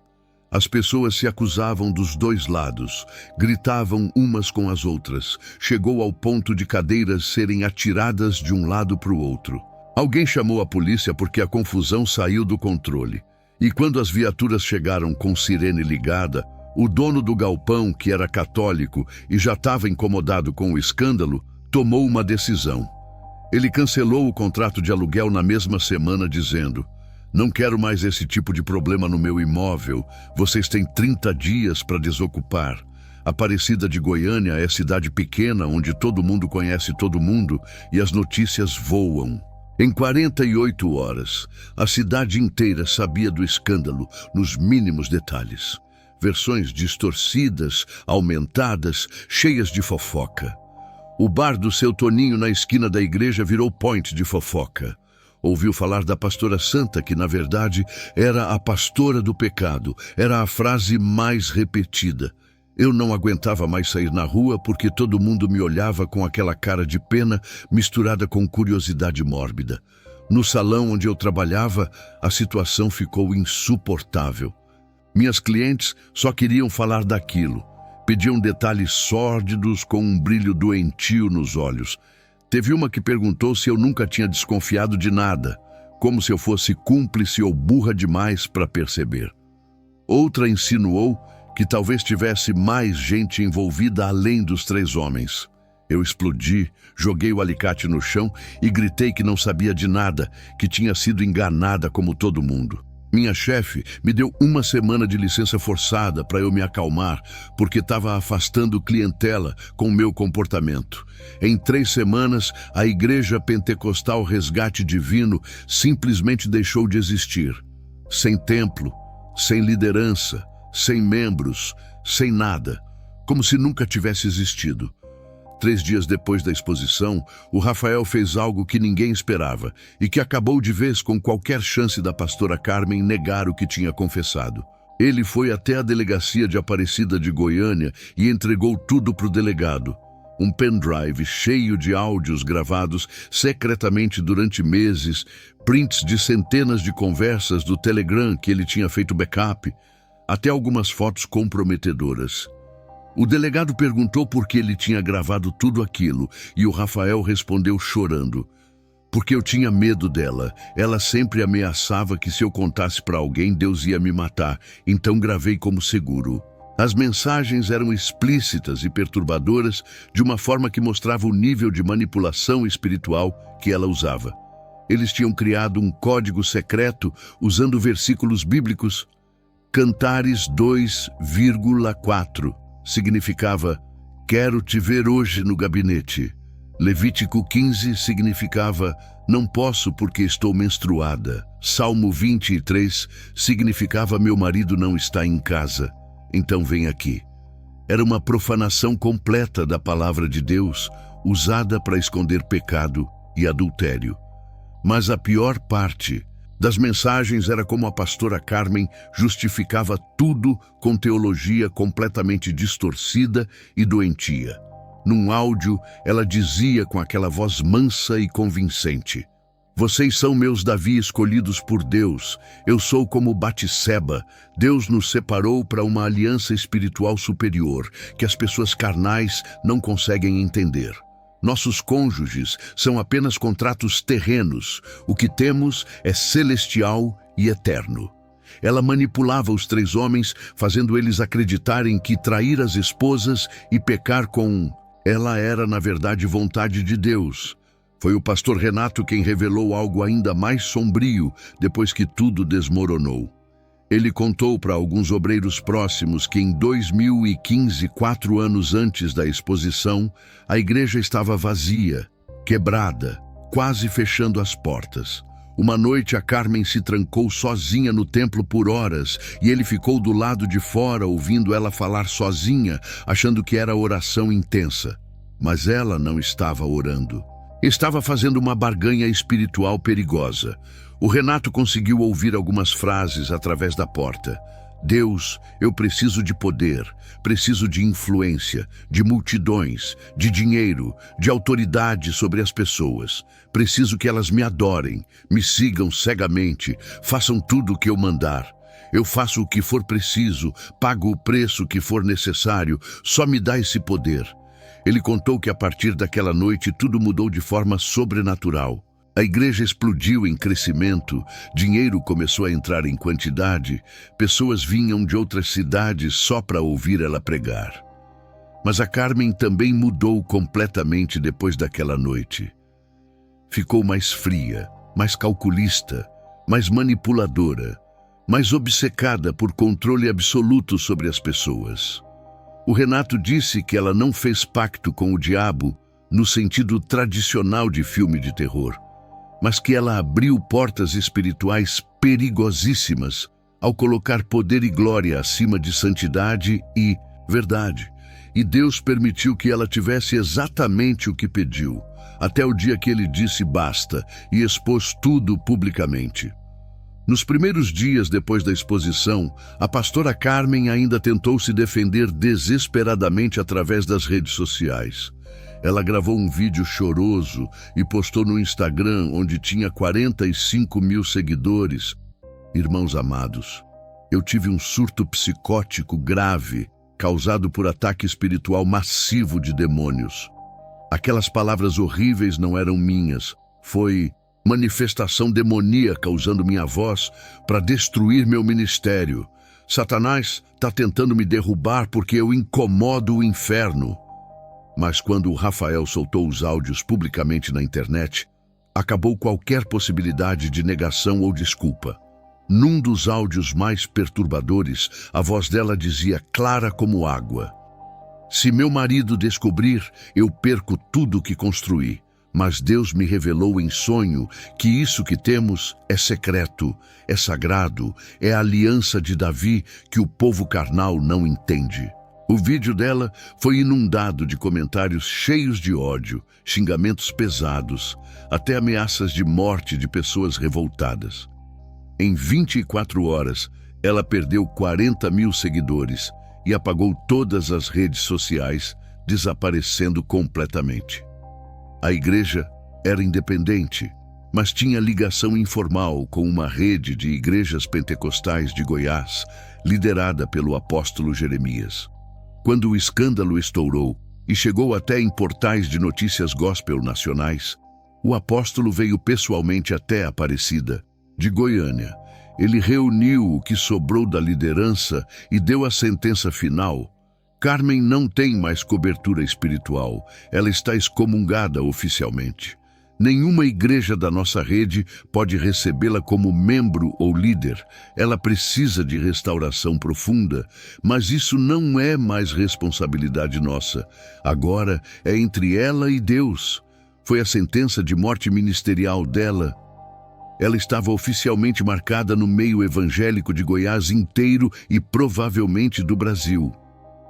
As pessoas se acusavam dos dois lados, gritavam umas com as outras. Chegou ao ponto de cadeiras serem atiradas de um lado para o outro. Alguém chamou a polícia porque a confusão saiu do controle. E quando as viaturas chegaram com sirene ligada, o dono do galpão, que era católico e já estava incomodado com o escândalo, tomou uma decisão. Ele cancelou o contrato de aluguel na mesma semana, dizendo: "Não quero mais esse tipo de problema no meu imóvel. Vocês têm 30 dias para desocupar." Aparecida de Goiânia é cidade pequena onde todo mundo conhece todo mundo e as notícias voam. Em 48 horas, a cidade inteira sabia do escândalo nos mínimos detalhes. Versões distorcidas, aumentadas, cheias de fofoca. O bar do seu Toninho na esquina da igreja virou point de fofoca. Ouviu falar da pastora santa, que na verdade era a pastora do pecado. Era a frase mais repetida. Eu não aguentava mais sair na rua porque todo mundo me olhava com aquela cara de pena misturada com curiosidade mórbida. No salão onde eu trabalhava, a situação ficou insuportável. Minhas clientes só queriam falar daquilo. Pediam detalhes sórdidos com um brilho doentio nos olhos. Teve uma que perguntou se eu nunca tinha desconfiado de nada, como se eu fosse cúmplice ou burra demais para perceber. Outra insinuou que talvez tivesse mais gente envolvida além dos 3 homens. Eu explodi, joguei o alicate no chão e gritei que não sabia de nada, que tinha sido enganada como todo mundo. Minha chefe me deu 1 semana de licença forçada para eu me acalmar, porque estava afastando clientela com o meu comportamento. Em 3 semanas, a Igreja Pentecostal Resgate Divino simplesmente deixou de existir. Sem templo, sem liderança, sem membros, sem nada, como se nunca tivesse existido. 3 dias depois da exposição, o Rafael fez algo que ninguém esperava e que acabou de vez com qualquer chance da pastora Carmen negar o que tinha confessado. Ele foi até a delegacia de Aparecida de Goiânia e entregou tudo para o delegado. Um pendrive cheio de áudios gravados secretamente durante meses, prints de centenas de conversas do Telegram que ele tinha feito backup, até algumas fotos comprometedoras. O delegado perguntou por que ele tinha gravado tudo aquilo e o Rafael respondeu chorando: "Porque eu tinha medo dela. Ela sempre ameaçava que se eu contasse para alguém, Deus ia me matar, então gravei como seguro." As mensagens eram explícitas e perturbadoras de uma forma que mostrava o nível de manipulação espiritual que ela usava. Eles tinham criado um código secreto usando versículos bíblicos. Cantares 2,4 significava "Quero te ver hoje no gabinete". Levítico 15 significava "Não posso porque estou menstruada". Salmo 23 significava "Meu marido não está em casa, então vem aqui". Era uma profanação completa da palavra de Deus, usada para esconder pecado e adultério. Mas a pior parte das mensagens era como a pastora Carmen justificava tudo com teologia completamente distorcida e doentia. Num áudio, ela dizia com aquela voz mansa e convincente: "Vocês são meus Davi escolhidos por Deus. Eu sou como Batseba. Deus nos separou para uma aliança espiritual superior, que as pessoas carnais não conseguem entender. Nossos cônjuges são apenas contratos terrenos. O que temos é celestial e eterno. Ela manipulava os 3 homens, fazendo eles acreditarem que trair as esposas e pecar com ela era, na verdade, vontade de Deus. Foi o pastor Renato quem revelou algo ainda mais sombrio depois que tudo desmoronou. Ele contou para alguns obreiros próximos que em 2015, 4 anos antes da exposição, a igreja estava vazia, quebrada, quase fechando as portas. Uma noite a Carmen se trancou sozinha no templo por horas e ele ficou do lado de fora ouvindo ela falar sozinha, achando que era oração intensa. Mas ela não estava orando. Estava fazendo uma barganha espiritual perigosa. O Renato conseguiu ouvir algumas frases através da porta. Deus, eu preciso de poder, preciso de influência, de multidões, de dinheiro, de autoridade sobre as pessoas. Preciso que elas me adorem, me sigam cegamente, façam tudo o que eu mandar. Eu faço o que for preciso, pago o preço que for necessário, só me dá esse poder. Ele contou que a partir daquela noite tudo mudou de forma sobrenatural. A igreja explodiu em crescimento, dinheiro começou a entrar em quantidade, pessoas vinham de outras cidades só para ouvir ela pregar. Mas a Carmen também mudou completamente depois daquela noite. Ficou mais fria, mais calculista, mais manipuladora, mais obcecada por controle absoluto sobre as pessoas. O Renato disse que ela não fez pacto com o diabo no sentido tradicional de filme de terror, mas que ela abriu portas espirituais perigosíssimas ao colocar poder e glória acima de santidade e verdade. E Deus permitiu que ela tivesse exatamente o que pediu, até o dia que ele disse basta e expôs tudo publicamente. Nos primeiros dias depois da exposição, a pastora Carmen ainda tentou se defender desesperadamente através das redes sociais. Ela gravou um vídeo choroso e postou no Instagram, onde tinha 45 mil seguidores. Irmãos amados, eu tive um surto psicótico grave, causado por ataque espiritual massivo de demônios. Aquelas palavras horríveis não eram minhas, foi manifestação demoníaca usando minha voz para destruir meu ministério. Satanás está tentando me derrubar porque eu incomodo o inferno. Mas quando o Rafael soltou os áudios publicamente na internet, acabou qualquer possibilidade de negação ou desculpa. Num dos áudios mais perturbadores, a voz dela dizia clara como água: se meu marido descobrir, eu perco tudo que construí. Mas Deus me revelou em sonho que isso que temos é secreto, é sagrado, é a aliança de Davi que o povo carnal não entende. O vídeo dela foi inundado de comentários cheios de ódio, xingamentos pesados, até ameaças de morte de pessoas revoltadas. Em 24 horas, ela perdeu 40 mil seguidores e apagou todas as redes sociais, desaparecendo completamente. A igreja era independente, mas tinha ligação informal com uma rede de igrejas pentecostais de Goiás, liderada pelo apóstolo Jeremias. Quando o escândalo estourou e chegou até em portais de notícias gospel nacionais, o apóstolo veio pessoalmente até Aparecida, de Goiânia. Ele reuniu o que sobrou da liderança e deu a sentença final. Carmen não tem mais cobertura espiritual, ela está excomungada oficialmente. Nenhuma igreja da nossa rede pode recebê-la como membro ou líder. Ela precisa de restauração profunda, mas isso não é mais responsabilidade nossa. Agora é entre ela e Deus. Foi a sentença de morte ministerial dela. Ela estava oficialmente marcada no meio evangélico de Goiás inteiro e provavelmente do Brasil.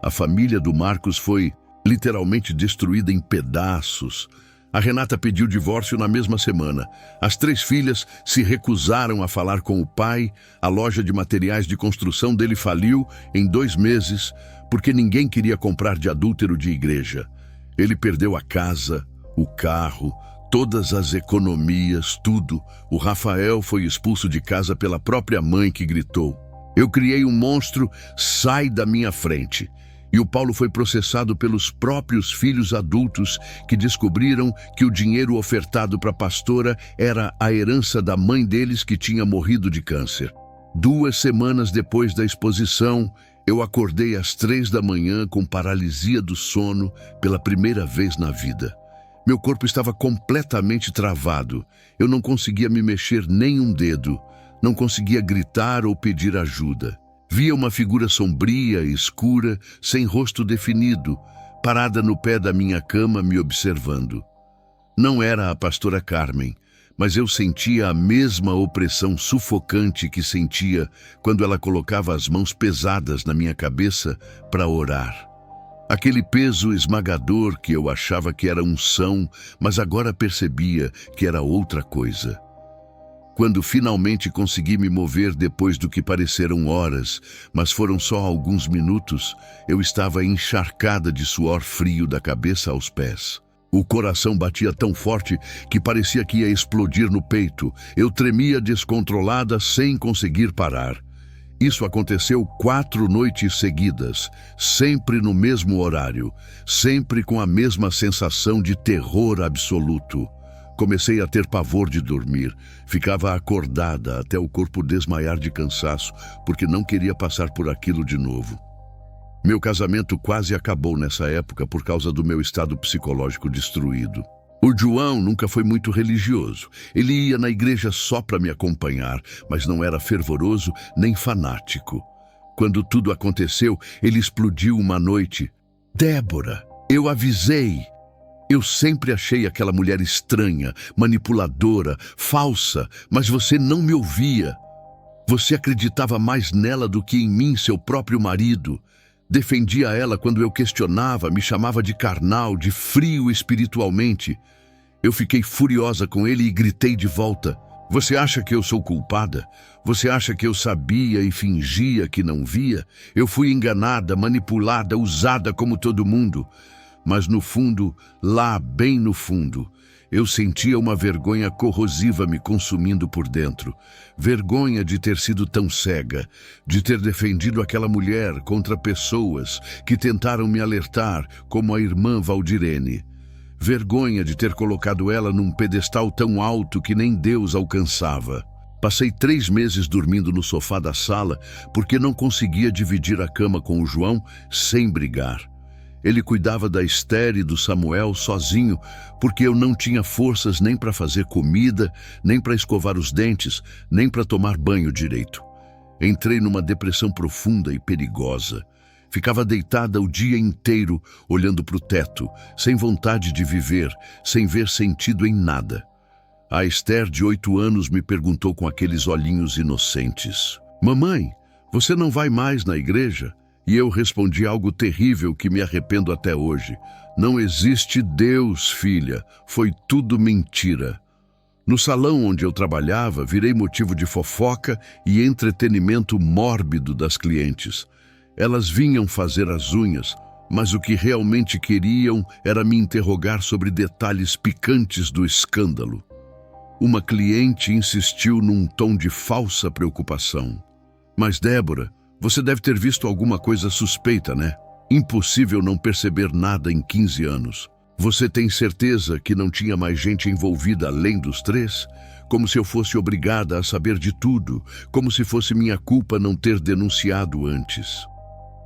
A família do Marcos foi literalmente destruída em pedaços. A Renata pediu divórcio na mesma semana. As 3 filhas se recusaram a falar com o pai. A loja de materiais de construção dele faliu em 2 meses porque ninguém queria comprar de adúltero de igreja. Ele perdeu a casa, o carro, todas as economias, tudo. O Rafael foi expulso de casa pela própria mãe que gritou: eu criei um monstro, sai da minha frente. E o Paulo foi processado pelos próprios filhos adultos que descobriram que o dinheiro ofertado para a pastora era a herança da mãe deles que tinha morrido de câncer. 2 semanas depois da exposição, eu acordei às 3 da manhã com paralisia do sono pela primeira vez na vida. Meu corpo estava completamente travado. Eu não conseguia me mexer nem um dedo. Não conseguia gritar ou pedir ajuda. Via uma figura sombria e escura, sem rosto definido, parada no pé da minha cama me observando. Não era a pastora Carmen, mas eu sentia a mesma opressão sufocante que sentia quando ela colocava as mãos pesadas na minha cabeça para orar. Aquele peso esmagador que eu achava que era unção, mas agora percebia que era outra coisa. Quando finalmente consegui me mover depois do que pareceram horas, mas foram só alguns minutos, eu estava encharcada de suor frio da cabeça aos pés. O coração batia tão forte que parecia que ia explodir no peito. Eu tremia descontrolada sem conseguir parar. Isso aconteceu 4 noites seguidas, sempre no mesmo horário, sempre com a mesma sensação de terror absoluto. Comecei a ter pavor de dormir. Ficava acordada até o corpo desmaiar de cansaço, porque não queria passar por aquilo de novo. Meu casamento quase acabou nessa época por causa do meu estado psicológico destruído. O João nunca foi muito religioso. Ele ia na igreja só para me acompanhar, mas não era fervoroso nem fanático. Quando tudo aconteceu, ele explodiu uma noite. Débora, eu avisei. Eu sempre achei aquela mulher estranha, manipuladora, falsa, mas você não me ouvia. Você acreditava mais nela do que em mim, seu próprio marido. Defendia ela quando eu questionava, me chamava de carnal, de frio espiritualmente. Eu fiquei furiosa com ele e gritei de volta. Você acha que eu sou culpada? Você acha que eu sabia e fingia que não via? Eu fui enganada, manipulada, usada como todo mundo. Mas no fundo, lá bem no fundo, eu sentia uma vergonha corrosiva me consumindo por dentro. Vergonha de ter sido tão cega, de ter defendido aquela mulher contra pessoas que tentaram me alertar, como a irmã Valdirene. Vergonha de ter colocado ela num pedestal tão alto que nem Deus alcançava. Passei 3 meses dormindo no sofá da sala porque não conseguia dividir a cama com o João sem brigar. Ele cuidava da Esther e do Samuel sozinho, porque eu não tinha forças nem para fazer comida, nem para escovar os dentes, nem para tomar banho direito. Entrei numa depressão profunda e perigosa. Ficava deitada o dia inteiro, olhando para o teto, sem vontade de viver, sem ver sentido em nada. A Esther, de 8 anos, me perguntou com aqueles olhinhos inocentes: "Mamãe, você não vai mais na igreja?" E eu respondi algo terrível que me arrependo até hoje. "Não existe Deus, filha. Foi tudo mentira." No salão onde eu trabalhava, virei motivo de fofoca e entretenimento mórbido das clientes. Elas vinham fazer as unhas, mas o que realmente queriam era me interrogar sobre detalhes picantes do escândalo. Uma cliente insistiu num tom de falsa preocupação: "Mas, Débora, você deve ter visto alguma coisa suspeita, né? Impossível não perceber nada em 15 anos. Você tem certeza que não tinha mais gente envolvida além dos 3? Como se eu fosse obrigada a saber de tudo, como se fosse minha culpa não ter denunciado antes."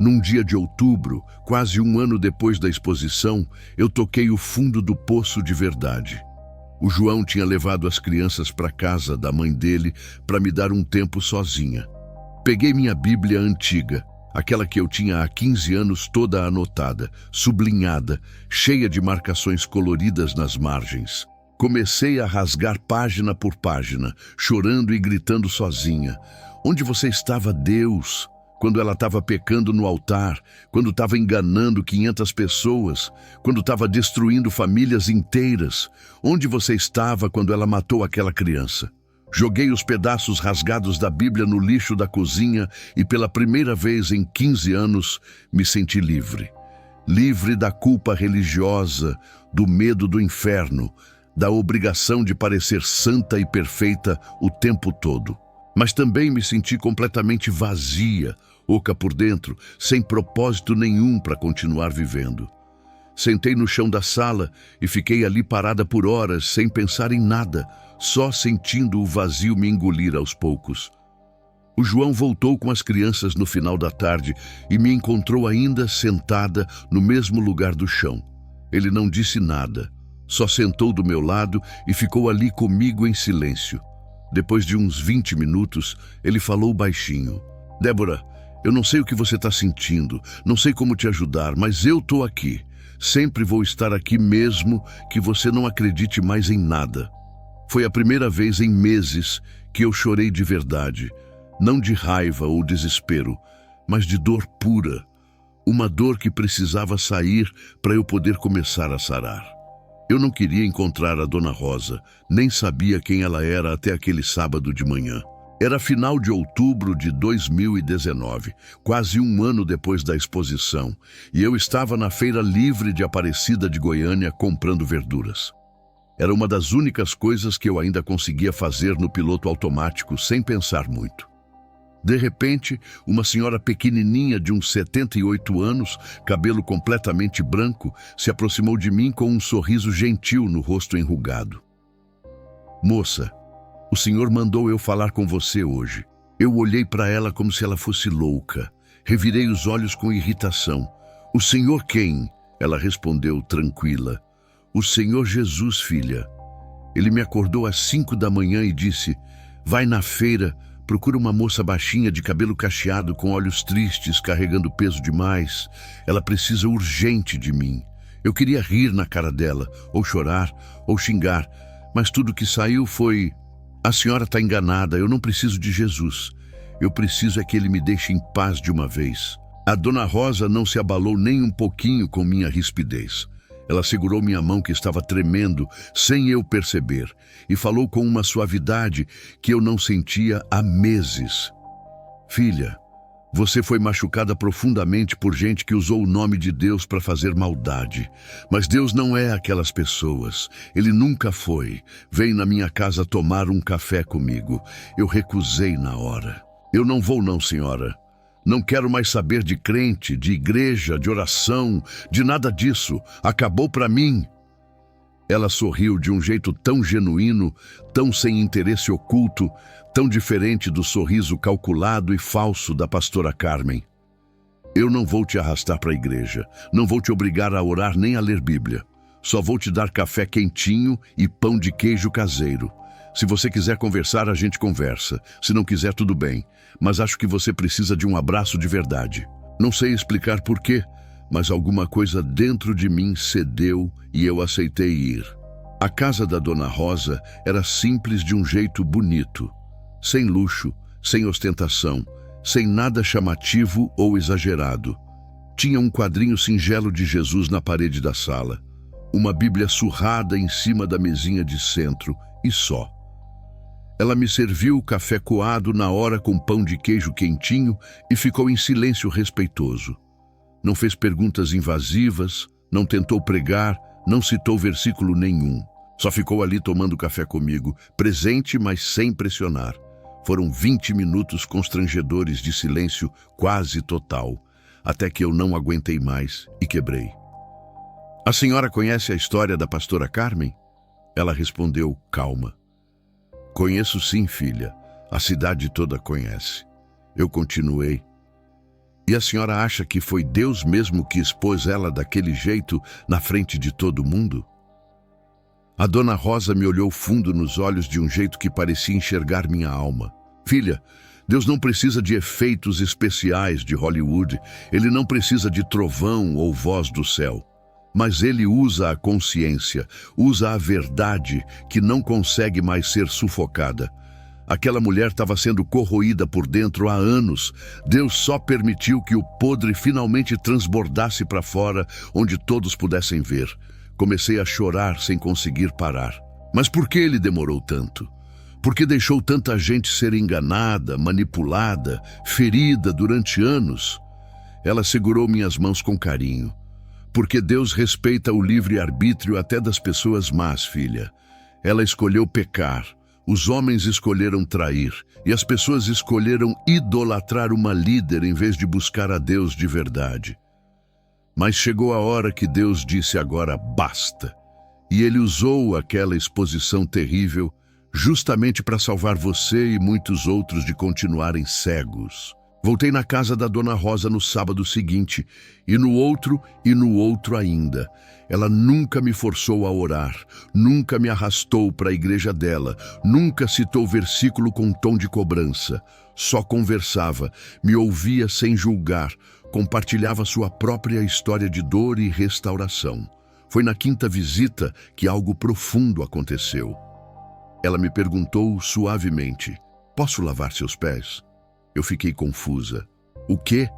Num dia de outubro, quase 1 ano depois da exposição, eu toquei o fundo do poço de verdade. O João tinha levado as crianças para casa da mãe dele para me dar um tempo sozinha. Peguei minha Bíblia antiga, aquela que eu tinha há 15 anos, toda anotada, sublinhada, cheia de marcações coloridas nas margens. Comecei a rasgar página por página, chorando e gritando sozinha: "Onde você estava, Deus? Quando ela estava pecando no altar, quando estava enganando 500 pessoas, quando estava destruindo famílias inteiras? Onde você estava quando ela matou aquela criança?" Joguei os pedaços rasgados da Bíblia no lixo da cozinha e pela primeira vez em 15 anos me senti livre. Livre da culpa religiosa, do medo do inferno, da obrigação de parecer santa e perfeita o tempo todo. Mas também me senti completamente vazia, oca por dentro, sem propósito nenhum para continuar vivendo. Sentei no chão da sala e fiquei ali parada por horas, sem pensar em nada, só sentindo o vazio me engolir aos poucos. O João voltou com as crianças no final da tarde e me encontrou ainda sentada no mesmo lugar do chão. Ele não disse nada, só sentou do meu lado e ficou ali comigo em silêncio. Depois de uns 20 minutos, ele falou baixinho. Débora, eu não sei o que você está sentindo, não sei como te ajudar, mas eu estou aqui. Sempre vou estar aqui mesmo que você não acredite mais em nada. Foi a primeira vez em meses que eu chorei de verdade, não de raiva ou desespero, mas de dor pura. Uma dor que precisava sair para eu poder começar a sarar. Eu não queria encontrar a Dona Rosa, nem sabia quem ela era até aquele sábado de manhã. Era final de outubro de 2019, quase um ano depois da exposição, e eu estava na Feira Livre de Aparecida de Goiânia comprando verduras. Era uma das únicas coisas que eu ainda conseguia fazer no piloto automático sem pensar muito. De repente, uma senhora pequenininha de uns 78 anos, cabelo completamente branco, se aproximou de mim com um sorriso gentil no rosto enrugado. Moça, o senhor mandou eu falar com você hoje. Eu olhei para ela como se ela fosse louca. Revirei os olhos com irritação. O senhor quem? Ela respondeu tranquila. O Senhor Jesus, filha. Ele me acordou às 5 da manhã e disse, vai na feira, procura uma moça baixinha de cabelo cacheado com olhos tristes, carregando peso demais. Ela precisa urgente de mim. Eu queria rir na cara dela, ou chorar, ou xingar, mas tudo que saiu foi... A senhora está enganada, eu não preciso de Jesus. Eu preciso é que ele me deixe em paz de uma vez. A Dona Rosa não se abalou nem um pouquinho com minha rispidez. Ela segurou minha mão que estava tremendo, sem eu perceber, e falou com uma suavidade que eu não sentia há meses. Filha, você foi machucada profundamente por gente que usou o nome de Deus para fazer maldade. Mas Deus não é aquelas pessoas. Ele nunca foi. Vem na minha casa tomar um café comigo. Eu recusei na hora. Eu não vou não, senhora. Não quero mais saber de crente, de igreja, de oração, de nada disso. Acabou para mim. Ela sorriu de um jeito tão genuíno, tão sem interesse oculto, tão diferente do sorriso calculado e falso da pastora Carmen. Eu não vou te arrastar para a igreja, não vou te obrigar a orar nem a ler Bíblia. Só vou te dar café quentinho e pão de queijo caseiro. Se você quiser conversar, a gente conversa. Se não quiser, tudo bem. Mas acho que você precisa de um abraço de verdade. Não sei explicar por quê, mas alguma coisa dentro de mim cedeu e eu aceitei ir. A casa da Dona Rosa era simples de um jeito bonito. Sem luxo, sem ostentação, sem nada chamativo ou exagerado. Tinha um quadrinho singelo de Jesus na parede da sala, uma Bíblia surrada em cima da mesinha de centro e só. Ela me serviu o café coado na hora com pão de queijo quentinho e ficou em silêncio respeitoso. Não fez perguntas invasivas, não tentou pregar, não citou versículo nenhum. Só ficou ali tomando café comigo, presente, mas sem pressionar. Foram 20 minutos constrangedores de silêncio quase total, até que eu não aguentei mais e quebrei. A senhora conhece a história da pastora Carmen? Ela respondeu calma. Conheço sim, filha. A cidade toda conhece. Eu continuei. E a senhora acha que foi Deus mesmo que expôs ela daquele jeito na frente de todo mundo? A Dona Rosa me olhou fundo nos olhos de um jeito que parecia enxergar minha alma. Filha, Deus não precisa de efeitos especiais de Hollywood. Ele não precisa de trovão ou voz do céu. Mas ele usa a consciência, usa a verdade que não consegue mais ser sufocada. Aquela mulher estava sendo corroída por dentro há anos. Deus só permitiu que o podre finalmente transbordasse para fora, onde todos pudessem ver. Comecei a chorar sem conseguir parar. Mas por que ele demorou tanto? Por que deixou tanta gente ser enganada, manipulada, ferida durante anos? Ela segurou minhas mãos com carinho. Porque Deus respeita o livre-arbítrio até das pessoas más, filha. Ela escolheu pecar. Os homens escolheram trair e as pessoas escolheram idolatrar uma líder em vez de buscar a Deus de verdade. Mas chegou a hora que Deus disse agora basta. E Ele usou aquela exposição terrível justamente para salvar você e muitos outros de continuarem cegos. Voltei na casa da Dona Rosa no sábado seguinte, e no outro ainda. Ela nunca me forçou a orar, nunca me arrastou para a igreja dela, nunca citou versículo com tom de cobrança. Só conversava, me ouvia sem julgar, compartilhava sua própria história de dor e restauração. Foi na quinta visita que algo profundo aconteceu. Ela me perguntou suavemente: "Posso lavar seus pés?" Eu fiquei confusa. "O quê?"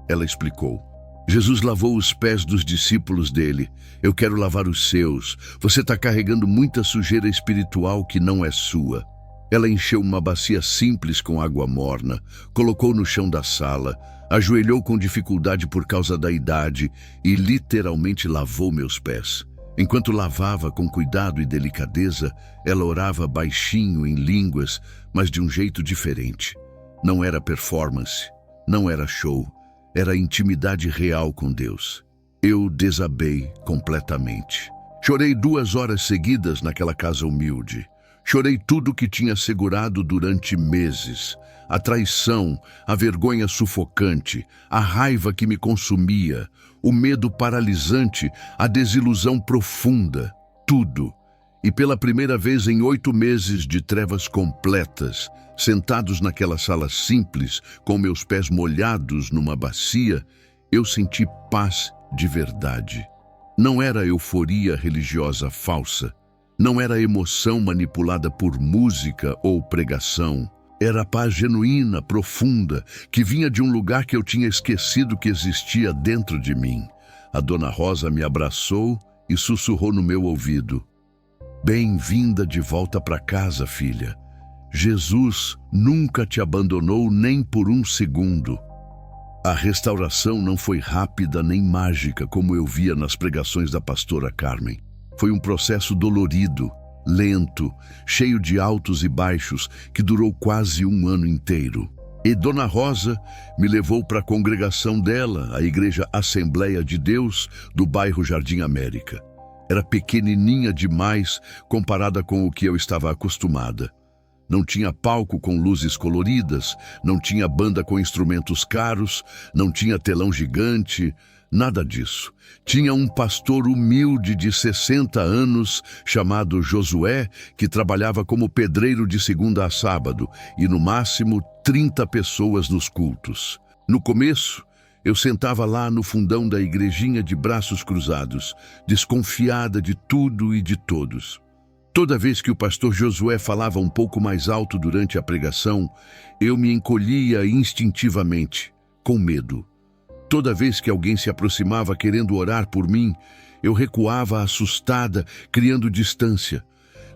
Ela explicou. "Jesus lavou os pés dos discípulos dele. Eu quero lavar os seus. Você está carregando muita sujeira espiritual que não é sua." Ela encheu uma bacia simples com água morna, colocou no chão da sala, ajoelhou com dificuldade por causa da idade e literalmente lavou meus pés. Enquanto lavava com cuidado e delicadeza, ela orava baixinho em línguas, mas de um jeito diferente. Não era performance, não era show, era intimidade real com Deus. Eu desabei completamente. Chorei 2 horas seguidas naquela casa humilde. Chorei tudo que tinha segurado durante meses. A traição, a vergonha sufocante, a raiva que me consumia, o medo paralisante, a desilusão profunda, tudo. E pela primeira vez em 8 meses de trevas completas, sentados naquela sala simples, com meus pés molhados numa bacia, eu senti paz de verdade. Não era euforia religiosa falsa, não era emoção manipulada por música ou pregação. Era paz genuína, profunda, que vinha de um lugar que eu tinha esquecido que existia dentro de mim. A Dona Rosa me abraçou e sussurrou no meu ouvido: "Bem-vinda de volta para casa, filha. Jesus nunca te abandonou nem por um segundo." A restauração não foi rápida nem mágica, como eu via nas pregações da pastora Carmen. Foi um processo dolorido, lento, cheio de altos e baixos, que durou quase 1 ano inteiro. E Dona Rosa me levou para a congregação dela, a Igreja Assembleia de Deus, do bairro Jardim América. Era pequenininha demais comparada com o que eu estava acostumada. Não tinha palco com luzes coloridas, não tinha banda com instrumentos caros, não tinha telão gigante, nada disso. Tinha um pastor humilde de 60 anos, chamado Josué, que trabalhava como pedreiro de segunda a sábado, e no máximo 30 pessoas nos cultos. No começo, eu sentava lá no fundão da igrejinha de braços cruzados, desconfiada de tudo e de todos. Toda vez que o pastor Josué falava um pouco mais alto durante a pregação, eu me encolhia instintivamente, com medo. Toda vez que alguém se aproximava querendo orar por mim, eu recuava assustada, criando distância.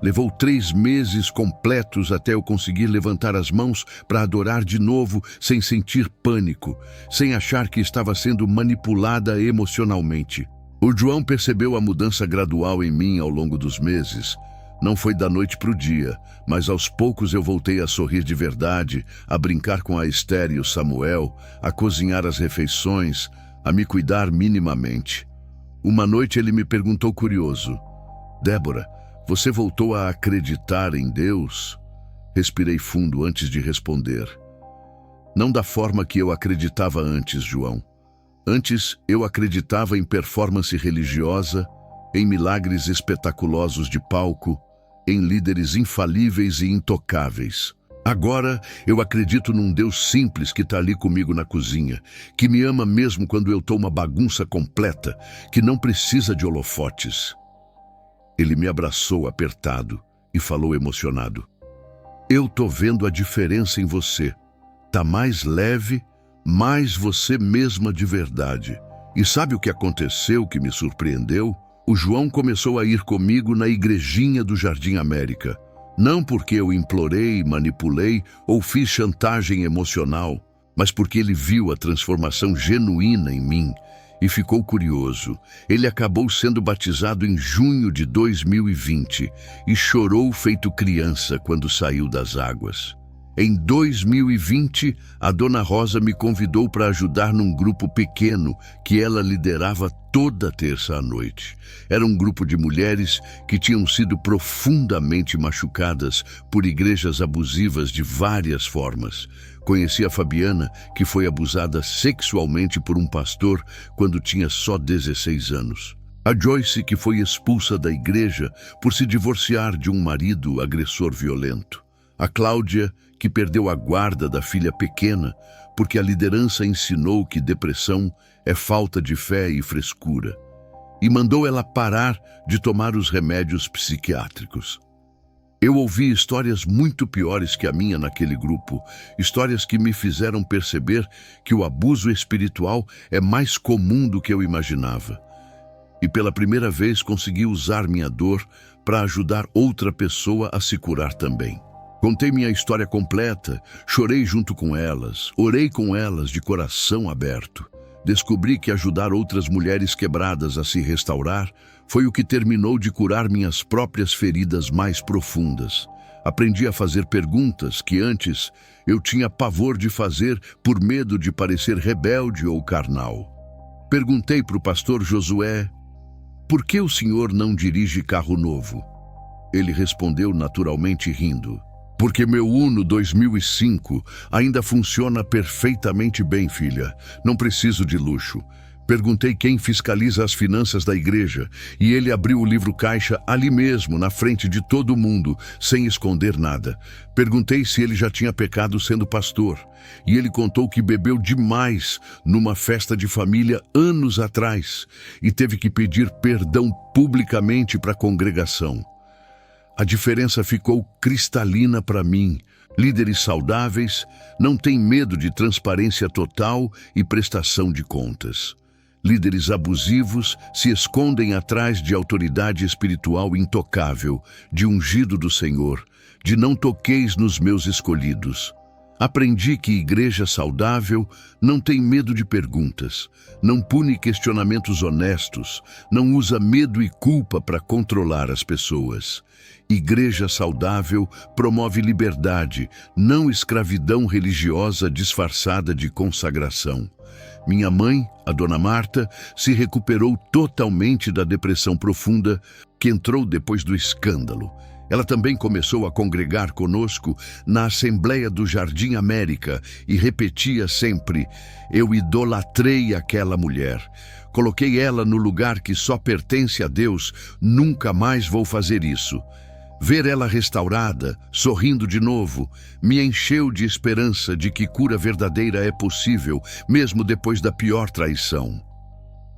Levou 3 meses completos até eu conseguir levantar as mãos para adorar de novo, sem sentir pânico, sem achar que estava sendo manipulada emocionalmente. O João percebeu a mudança gradual em mim ao longo dos meses. Não foi da noite para o dia, mas aos poucos eu voltei a sorrir de verdade, a brincar com a Esther e o Samuel, a cozinhar as refeições, a me cuidar minimamente. Uma noite ele me perguntou curioso: "Débora, você voltou a acreditar em Deus?" Respirei fundo antes de responder. "Não da forma que eu acreditava antes, João. Antes eu acreditava em performance religiosa, em milagres espetaculosos de palco, em líderes infalíveis e intocáveis. Agora eu acredito num Deus simples que está ali comigo na cozinha, que me ama mesmo quando eu estou uma bagunça completa, que não precisa de holofotes." Ele me abraçou apertado e falou emocionado: "Eu tô vendo a diferença em você. Tá mais leve, mais você mesma de verdade. E sabe o que aconteceu que me surpreendeu? O João começou a ir comigo na igrejinha do Jardim América. Não porque eu implorei, manipulei ou fiz chantagem emocional, mas porque ele viu a transformação genuína em mim. e ficou curioso. Ele acabou sendo batizado em junho de 2020 e chorou feito criança quando saiu das águas. Em 2020, a Dona Rosa me convidou para ajudar num grupo pequeno que ela liderava toda terça à noite. Era um grupo de mulheres que tinham sido profundamente machucadas por igrejas abusivas de várias formas. Conheci a Fabiana, que foi abusada sexualmente por um pastor quando tinha só 16 anos. A Joyce, que foi expulsa da igreja por se divorciar de um marido agressor violento. A Cláudia, que perdeu a guarda da filha pequena porque a liderança ensinou que depressão é falta de fé e frescura, e mandou ela parar de tomar os remédios psiquiátricos. Eu ouvi histórias muito piores que a minha naquele grupo, histórias que me fizeram perceber que o abuso espiritual é mais comum do que eu imaginava. E pela primeira vez consegui usar minha dor para ajudar outra pessoa a se curar também. Contei minha história completa, chorei junto com elas, orei com elas de coração aberto. Descobri que ajudar outras mulheres quebradas a se restaurar foi o que terminou de curar minhas próprias feridas mais profundas. Aprendi a fazer perguntas que antes eu tinha pavor de fazer por medo de parecer rebelde ou carnal. Perguntei para o pastor Josué: "Por que o senhor não dirige carro novo?" Ele respondeu naturalmente rindo: "Porque meu Uno 2005 ainda funciona perfeitamente bem, filha. Não preciso de luxo." Perguntei quem fiscaliza as finanças da igreja e ele abriu o livro caixa ali mesmo, na frente de todo mundo, sem esconder nada. Perguntei se ele já tinha pecado sendo pastor e ele contou que bebeu demais numa festa de família anos atrás e teve que pedir perdão publicamente para a congregação. A diferença ficou cristalina para mim. Líderes saudáveis não têm medo de transparência total e prestação de contas. Líderes abusivos se escondem atrás de autoridade espiritual intocável, de ungido do Senhor, de não toqueis nos meus escolhidos. Aprendi que igreja saudável não tem medo de perguntas, não pune questionamentos honestos, não usa medo e culpa para controlar as pessoas. Igreja saudável promove liberdade, não escravidão religiosa disfarçada de consagração. Minha mãe, a Dona Marta, se recuperou totalmente da depressão profunda que entrou depois do escândalo. Ela também começou a congregar conosco na Assembleia do Jardim América e repetia sempre: "Eu idolatrei aquela mulher. Coloquei ela no lugar que só pertence a Deus. Nunca mais vou fazer isso." Ver ela restaurada, sorrindo de novo, me encheu de esperança de que cura verdadeira é possível, mesmo depois da pior traição.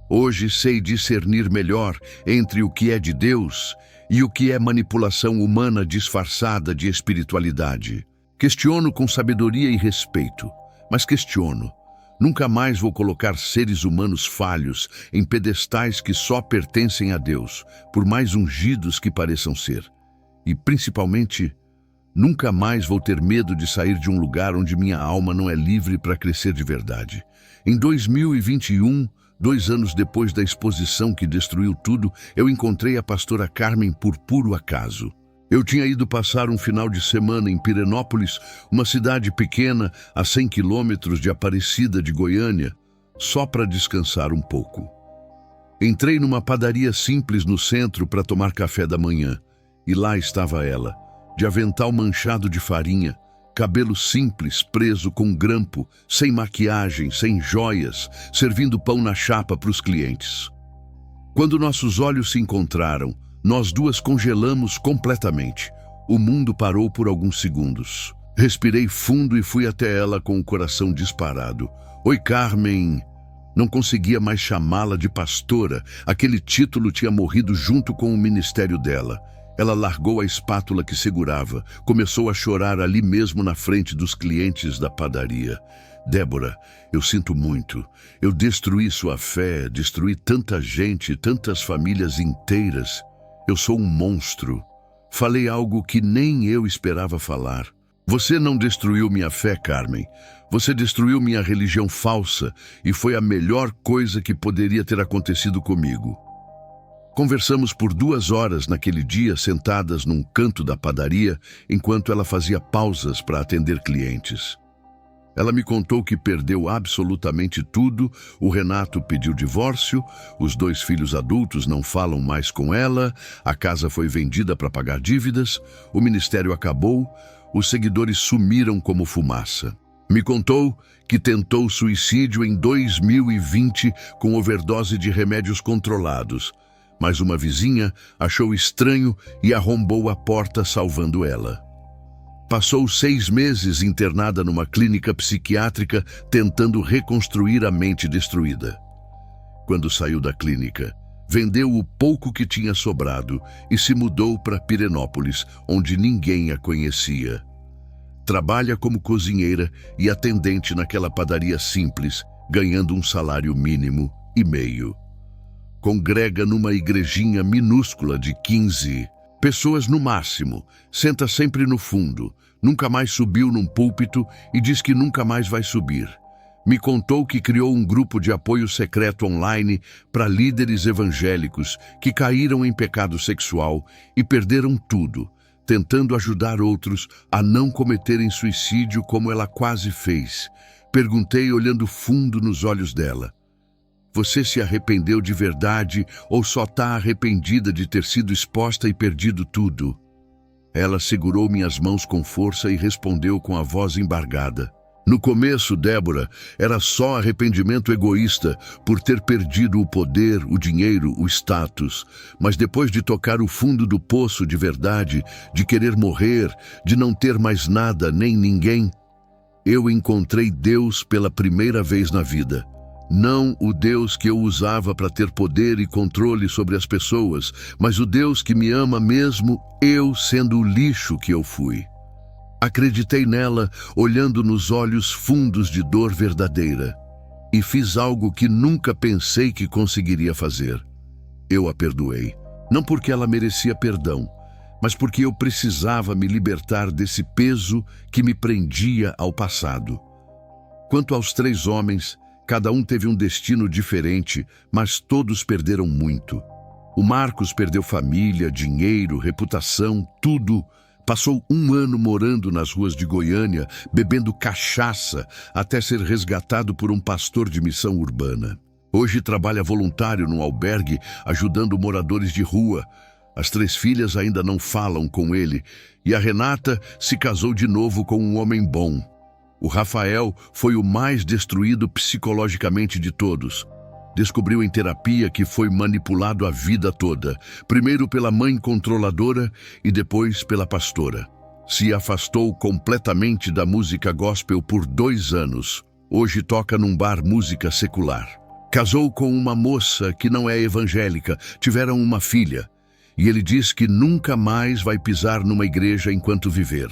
Hoje sei discernir melhor entre o que é de Deus e o que é manipulação humana disfarçada de espiritualidade. Questiono com sabedoria e respeito, mas questiono. Nunca mais vou colocar seres humanos falhos em pedestais que só pertencem a Deus, por mais ungidos que pareçam ser. E, principalmente, nunca mais vou ter medo de sair de um lugar onde minha alma não é livre para crescer de verdade. Em 2021, 2 anos depois da exposição que destruiu tudo, eu encontrei a pastora Carmen por puro acaso. Eu tinha ido passar um final de semana em Pirenópolis, uma cidade pequena a 100 quilômetros de Aparecida de Goiânia, só para descansar um pouco. Entrei numa padaria simples no centro para tomar café da manhã. E lá estava ela, de avental manchado de farinha, cabelo simples, preso com grampo, sem maquiagem, sem joias, servindo pão na chapa para os clientes. Quando nossos olhos se encontraram, nós duas congelamos completamente. O mundo parou por alguns segundos. Respirei fundo e fui até ela com o coração disparado. "Oi, Carmen." Não conseguia mais chamá-la de pastora. Aquele título tinha morrido junto com o ministério dela. Ela largou a espátula que segurava, começou a chorar ali mesmo na frente dos clientes da padaria. "Débora, eu sinto muito. Eu destruí sua fé, destruí tanta gente, tantas famílias inteiras. Eu sou um monstro." Falei algo que nem eu esperava falar. Você não destruiu minha fé, Carmen. Você destruiu minha religião falsa e foi a melhor coisa que poderia ter acontecido comigo. Conversamos por 2 horas naquele dia, sentadas num canto da padaria, enquanto ela fazia pausas para atender clientes. Ela me contou que perdeu absolutamente tudo, o Renato pediu divórcio, os 2 filhos adultos não falam mais com ela, a casa foi vendida para pagar dívidas, o ministério acabou, os seguidores sumiram como fumaça. Me contou que tentou suicídio em 2020 com overdose de remédios controlados, mas uma vizinha achou estranho e arrombou a porta, salvando ela. Passou 6 meses internada numa clínica psiquiátrica tentando reconstruir a mente destruída. Quando saiu da clínica, vendeu o pouco que tinha sobrado e se mudou para Pirenópolis, onde ninguém a conhecia. Trabalha como cozinheira e atendente naquela padaria simples, ganhando um salário mínimo e meio. Congrega numa igrejinha minúscula de 15 pessoas no máximo, senta sempre no fundo, nunca mais subiu num púlpito e diz que nunca mais vai subir. Me contou que criou um grupo de apoio secreto online para líderes evangélicos que caíram em pecado sexual e perderam tudo, tentando ajudar outros a não cometerem suicídio como ela quase fez. Perguntei olhando fundo nos olhos dela. Você se arrependeu de verdade ou só está arrependida de ter sido exposta e perdido tudo? Ela segurou minhas mãos com força e respondeu com a voz embargada. No começo, Débora, era só arrependimento egoísta por ter perdido o poder, o dinheiro, o status. Mas depois de tocar o fundo do poço de verdade, de querer morrer, de não ter mais nada nem ninguém, eu encontrei Deus pela primeira vez na vida. Não o Deus que eu usava para ter poder e controle sobre as pessoas, mas o Deus que me ama mesmo eu sendo o lixo que eu fui. Acreditei nela, olhando nos olhos fundos de dor verdadeira, e fiz algo que nunca pensei que conseguiria fazer. Eu a perdoei, não porque ela merecia perdão, mas porque eu precisava me libertar desse peso que me prendia ao passado. Quanto aos 3 homens, cada um teve um destino diferente, mas todos perderam muito. O Marcos perdeu família, dinheiro, reputação, tudo. Passou 1 ano morando nas ruas de Goiânia, bebendo cachaça, até ser resgatado por um pastor de missão urbana. Hoje trabalha voluntário num albergue, ajudando moradores de rua. As 3 filhas ainda não falam com ele, e a Renata se casou de novo com um homem bom. O Rafael foi o mais destruído psicologicamente de todos. Descobriu em terapia que foi manipulado a vida toda, primeiro pela mãe controladora e depois pela pastora. Se afastou completamente da música gospel por 2 anos. Hoje toca num bar música secular. Casou com uma moça que não é evangélica, tiveram uma filha. E ele diz que nunca mais vai pisar numa igreja enquanto viver.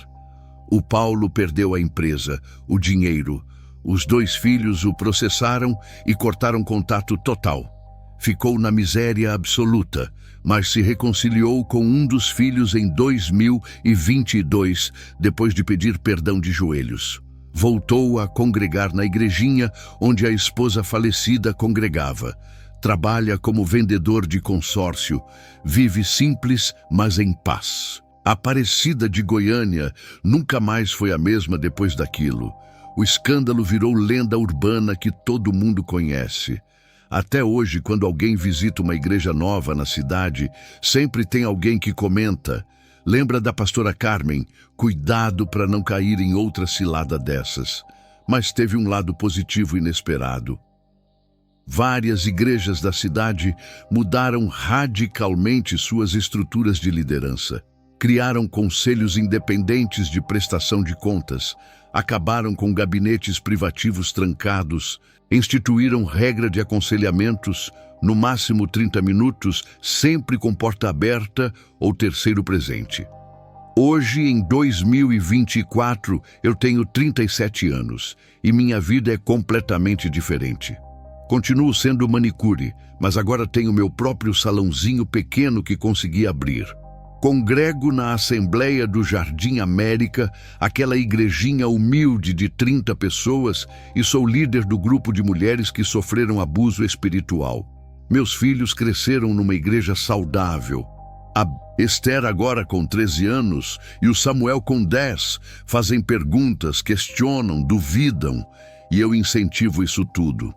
O Paulo perdeu a empresa, o dinheiro. Os 2 filhos o processaram e cortaram contato total. Ficou na miséria absoluta, mas se reconciliou com um dos filhos em 2022, depois de pedir perdão de joelhos. Voltou a congregar na igrejinha onde a esposa falecida congregava. Trabalha como vendedor de consórcio. Vive simples, mas em paz. A Aparecida de Goiânia nunca mais foi a mesma depois daquilo. O escândalo virou lenda urbana que todo mundo conhece. Até hoje, quando alguém visita uma igreja nova na cidade, sempre tem alguém que comenta: lembra da pastora Carmen? Cuidado para não cair em outra cilada dessas. Mas teve um lado positivo inesperado. Várias igrejas da cidade mudaram radicalmente suas estruturas de liderança. Criaram conselhos independentes de prestação de contas, acabaram com gabinetes privativos trancados, instituíram regra de aconselhamentos, no máximo 30 minutos, sempre com porta aberta ou terceiro presente. Hoje, em 2024, eu tenho 37 anos e minha vida é completamente diferente. Continuo sendo manicure, mas agora tenho meu próprio salãozinho pequeno que consegui abrir. Congrego na Assembleia do Jardim América, aquela igrejinha humilde de 30 pessoas, e sou líder do grupo de mulheres que sofreram abuso espiritual. Meus filhos cresceram numa igreja saudável. A Esther, agora com 13 anos, e o Samuel com 10, fazem perguntas, questionam, duvidam, e eu incentivo isso tudo.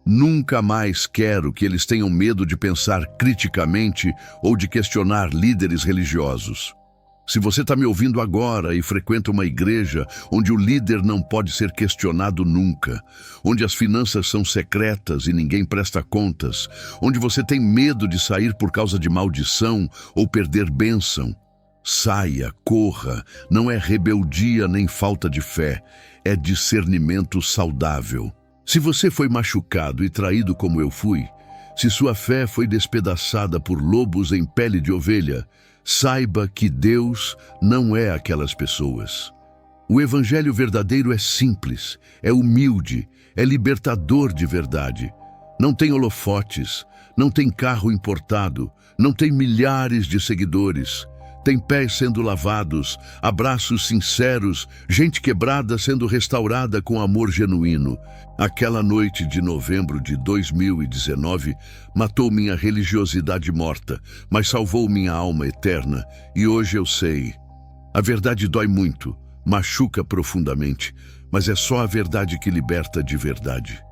Nunca mais quero que eles tenham medo de pensar criticamente ou de questionar líderes religiosos. Se você está me ouvindo agora e frequenta uma igreja onde o líder não pode ser questionado nunca, onde as finanças são secretas e ninguém presta contas, onde você tem medo de sair por causa de maldição ou perder bênção, saia, corra. Não é rebeldia nem falta de fé, é discernimento saudável. Se você foi machucado e traído como eu fui, se sua fé foi despedaçada por lobos em pele de ovelha, saiba que Deus não é aquelas pessoas. O evangelho verdadeiro é simples, é humilde, é libertador de verdade. Não tem holofotes, não tem carro importado, não tem milhares de seguidores. Tem pés sendo lavados, abraços sinceros, gente quebrada sendo restaurada com amor genuíno. Aquela noite de novembro de 2019 matou minha religiosidade morta, mas salvou minha alma eterna. E hoje eu sei. A verdade dói muito, machuca profundamente, mas é só a verdade que liberta de verdade.